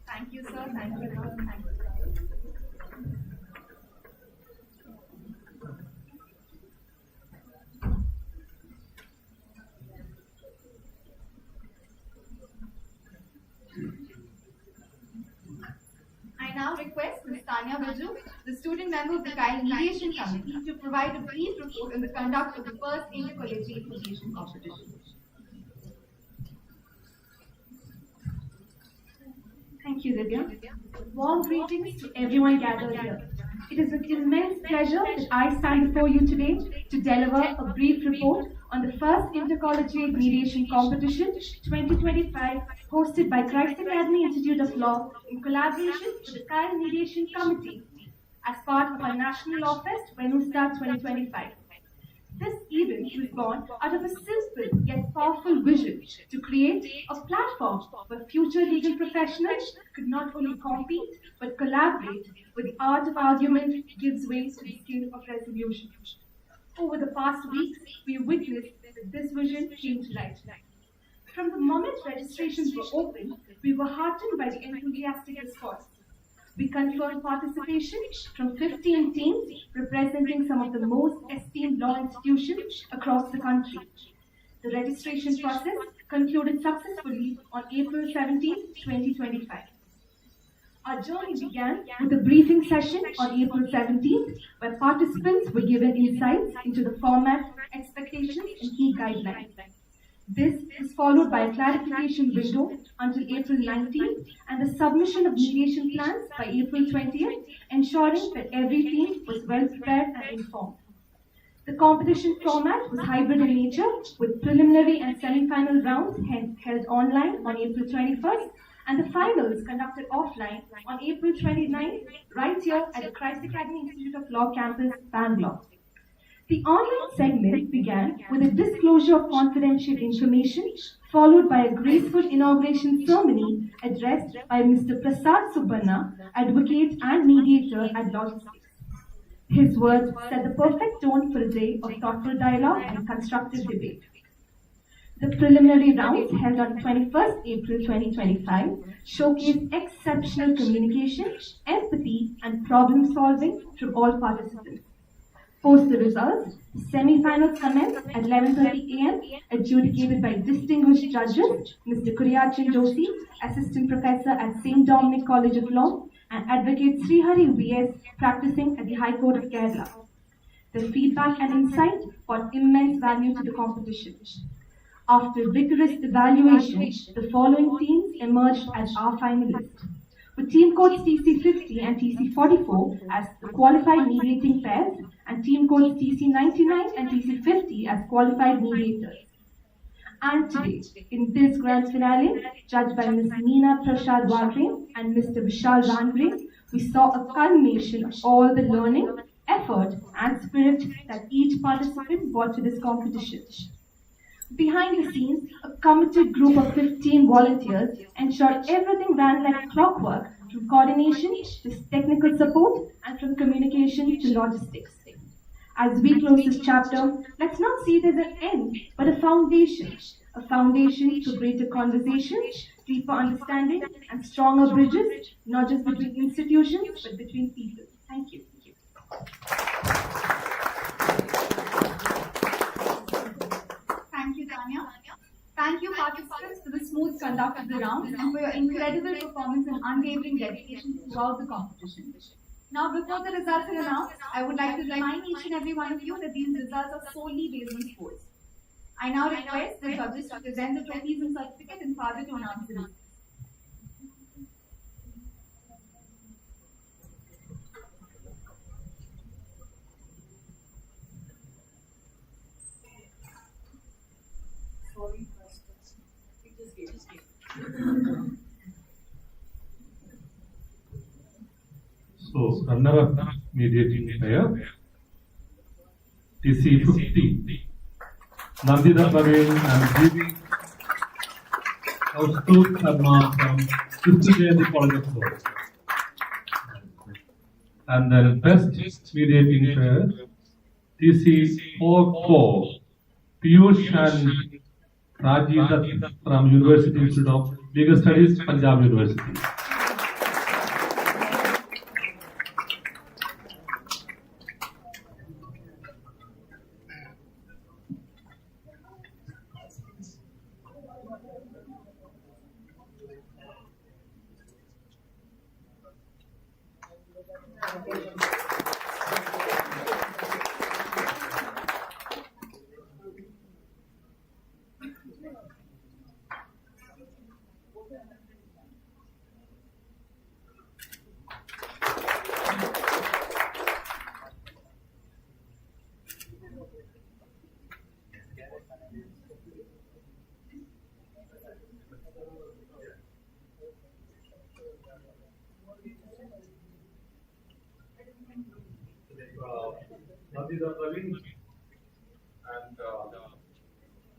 Speaker 1: Thank you, sir. Thank you, ma'am. Thank you. Raju, the student member of the Collegiate Mediation Committee, to provide a brief report on the conduct of the first Inter-Collegiate Mediation competition.
Speaker 2: Thank you, Divya. Warm greetings to everyone gathered here. It is with immense pleasure that I stand before you today to deliver a brief report on the first Inter-Collegiate Mediation Competition 2025 hosted by Christ Academy Institute of Law in collaboration with the Collegiate Mediation Committee as part of our National Law Fest, VENUSTA 2025. This event was born out of a simple yet powerful vision to create a platform where future legal professionals could not only compete but collaborate, where the art of argument gives way to the skill of resolution. Over the past weeks, we witnessed that this vision came to light. From the moment registrations were opened, we were heartened by the enthusiastic response. We confirmed participation from 15 teams representing some of the most esteemed law institutions across the country. The registration process concluded successfully on April 17, 2025. Our journey began with a briefing session on April 17th, where participants were given insights into the format, expectations, and key guidelines. This was followed by a clarification window until April 19th and the submission of mediation plans by April 20th, ensuring that every team was well prepared and informed. The competition format was hybrid in nature, with preliminary and semi-final rounds held online on April 21st and the finals conducted offline on April 29th, right here at the Christ Academy Institute of Law campus, Bangalore. The online segment began with a disclosure of confidential information, followed by a graceful inauguration ceremony addressed by Mr. Prasad Subbanna, advocate and mediator at Logistics. His words set the perfect tone for a day of thoughtful dialogue and constructive debate. The preliminary rounds held on 21st April 2025 showcased exceptional communication, empathy, and problem solving from all participants. Post the results, semi-finals commenced at 11:30 a.m. adjudicated by distinguished judges Mr. Kuriyachan Joshi, Assistant Professor at St. Dominic College of Law, and Advocate Srihari V.S. practicing at the High Court of Kerala. The feedback and insight brought immense value to the competition. After rigorous evaluation, the following teams emerged as our finalists, with team codes TC50 and TC44 as the qualified mediating pairs, and team codes TC99 and TC50 as qualified mediators. And today, in this grand finale, judged by Ms. Meena Prasad Wagre and Mr. Vishal Rangre, we saw a culmination of all the learning, effort, and spirit that each participant brought to this competition. Behind the scenes, a committed group of 15 volunteers ensured everything ran like clockwork, from coordination to technical support and from communication to logistics. As we close this chapter, let's not see it as an end, but a foundation for greater conversations, deeper understanding, and stronger bridges, not just between institutions, but between people. Thank you.
Speaker 1: Thank you, Tanya. Thank you, participants, for the smooth conduct of the rounds and for your incredible performance and unwavering dedication throughout the competition. Now, before the results are announced, I would like to remind each and every one of you that these results are solely based on scores. I now request the judges to present the trophies and certificate and father to announce the results.
Speaker 12: So, runner-up mediating player, TC 50, Nandita Praveen and Devi Kaustubh Sharma from Christian College of Law. And then best mediating player, TC 44, Piyush and Rajiv from University Institute of Legal Studies, Punjab University. Nandita Praveen and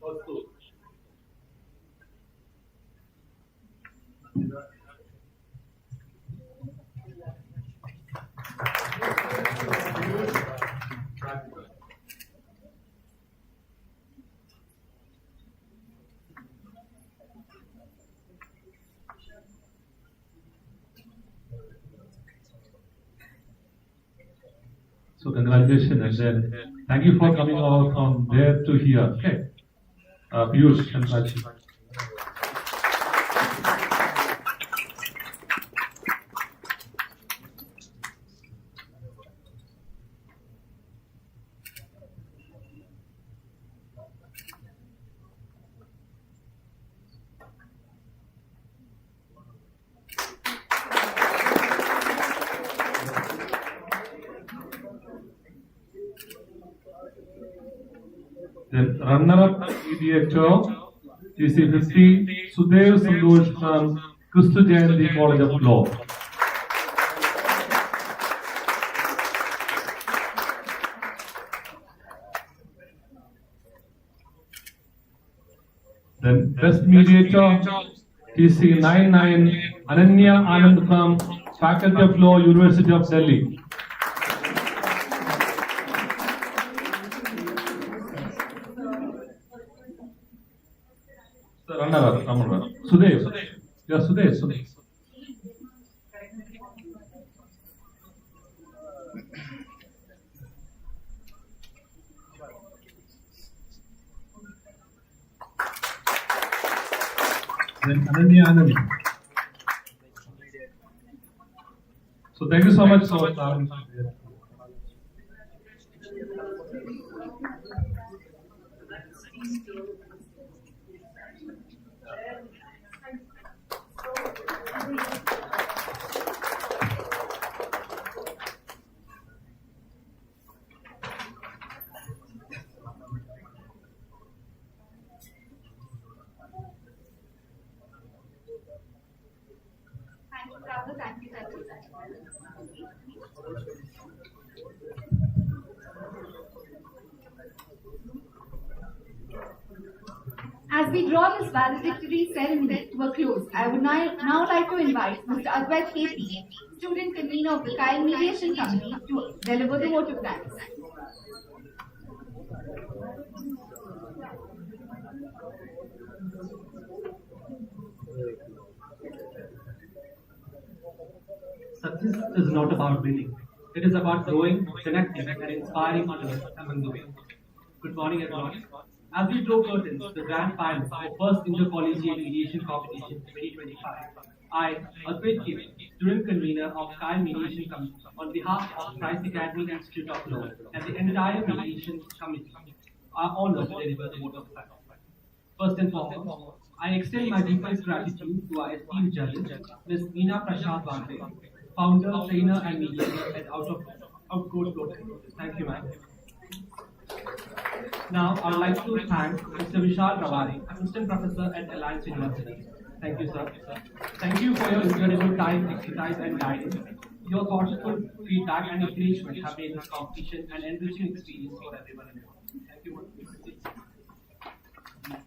Speaker 12: Vastu. So congratulations and then thank you for coming over from there to here. Okay. Piyush and Prachi. Then runner-up mediator TC50 Sudev Sandosh from Kristu Jayanti College of Law. Then best mediator TC99 Ananya Anand from Faculty of Law, University of Delhi. Runner-up, Sudev. Yeah, Sudev. Then Ananya Anand. So thank you so much for coming.
Speaker 1: As we draw this valedictory ceremony to a close, I would now like to invite Mr. Advait KP, student convener of the Kyle Mediation Committee, to deliver the vote of thanks.
Speaker 13: Success is not about winning. It is about growing, connecting, and inspiring others among the way. Good morning, everyone. As we draw curtains, the grand final of first Inter-Collegiate Mediation Competition 2025, I, Advait KP, student convener of Kyle Mediation Committee, on behalf of Christ Academy Institute of Law and the entire Mediation Committee, are honored to deliver the vote of thanks. First and foremost, I extend my deepest gratitude to our esteemed judges, Ms. Meena Prashad Bande, founder, trainer, and mediator at Outcourt Law. Thank you, ma'am. Now, I would like to thank Mr. Vishal Rawari, Assistant Professor at Alliance University. Thank you, sir. Thank you for your incredible time, expertise, and guidance. Your thoughtful feedback and encouragement have made this competition an enriching experience for everyone involved. Thank you.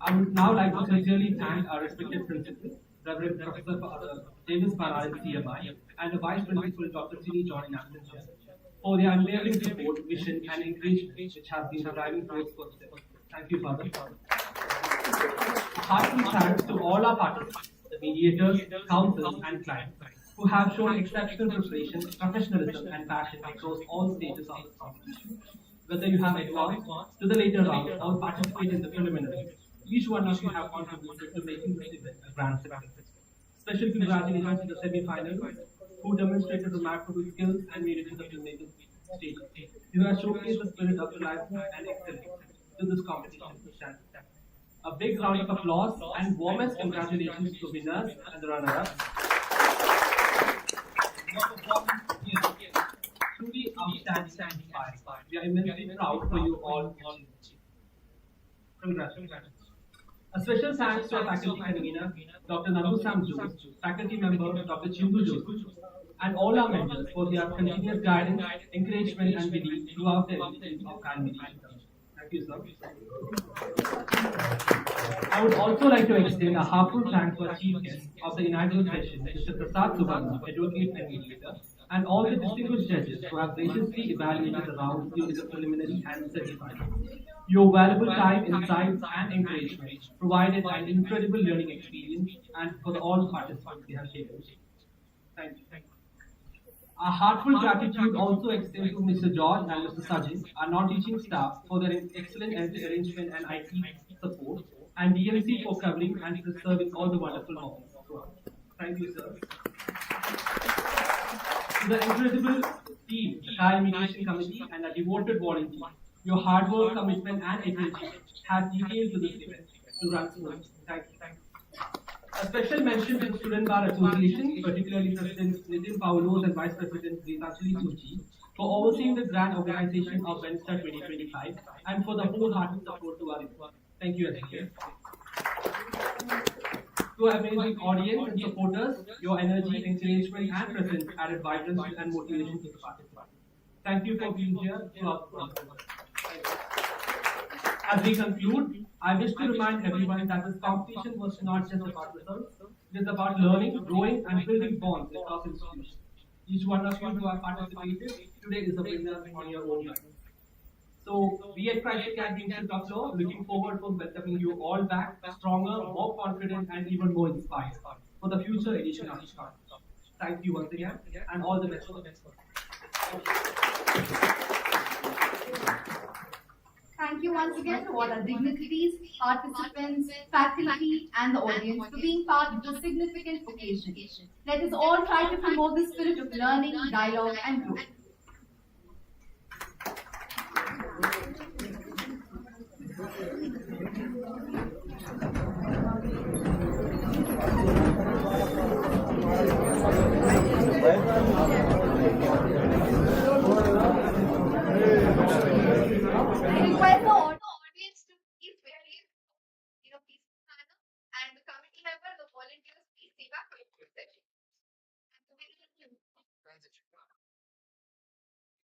Speaker 13: I would now like to sincerely thank our respected principal, Reverend Professor Davis Parad, CMI, and the Vice Principal, Dr. Sini John in absence, for their unwavering support, vision, and encouragement, which have been the driving force for this. Thank you, Father. Hearty thanks to all our participants, the mediators, counsels, and clients, who have shown exceptional preparation, professionalism, and passion across all stages of this competition. Whether you have advanced to the later round or participated in the preliminaries, each one of you have contributed to making this event a grand success. Special congratulations to the semi-finalists who demonstrated remarkable skills and made it to the cumulative stage. You have showcased the spirit of reliance and excellence to this competition. A big round of applause and warmest congratulations to winners and the runners-ups. Your performance here truly outstanding. We are immensely proud for you all. Congratulations. A special thanks to our faculty convener, Dr. Nandu Samju, faculty member, Dr. Chindu Joseph, and all our mentors for their continuous guidance, encouragement, and belief throughout the evolution of Kind Mediation. Thank you, sir. I would also like to extend a heartfelt thanks to our chief guest of the inaugural session, Mr. Prasad Subarna, advocate and mediator, and all the distinguished judges who have graciously evaluated the rounds during the preliminary and semi-final. Your valuable time, insights, and encouragement provided an incredible learning experience, and for all the participants we have shared. Thank you. Our heartfelt gratitude also extends to Mr. George and Mr. Sajid, our non-teaching staff, for their excellent arrangement and IT support, and DMC for covering and preserving all the wonderful moments throughout. Thank you, sir. To the incredible team, the Kind Mediation Committee, and our devoted volunteers, your hard work, commitment, and energy has detailed to this event to run smoothly. Thank you. A special mention to the Student Bar Association, particularly President Nitin Paulos and Vice President Ritanjali Suchi, for overseeing the grand organization of VENUSTA 2025 and for the wholehearted support to our event. Thank you, SK. To our amazing audience and supporters, your energy, encouragement, and presence added vibrancy and motivation to the participants. Thank you for being here throughout the process. As we conclude, I wish to remind everyone that this competition was not just about results, it is about learning, growing, and building bonds across institutions. Each one of you who have participated today is a winner on your own life. So, we at Collegiate Mediation looking forward to welcoming you all back, stronger, more confident, and even more inspired for the future edition of this conference. Thank you once again, and all the best.
Speaker 1: Thank you once again to all our dignitaries, participants, faculty, and the audience for being part of this significant occasion. Let us all try to promote the spirit of learning, dialogue, and growth.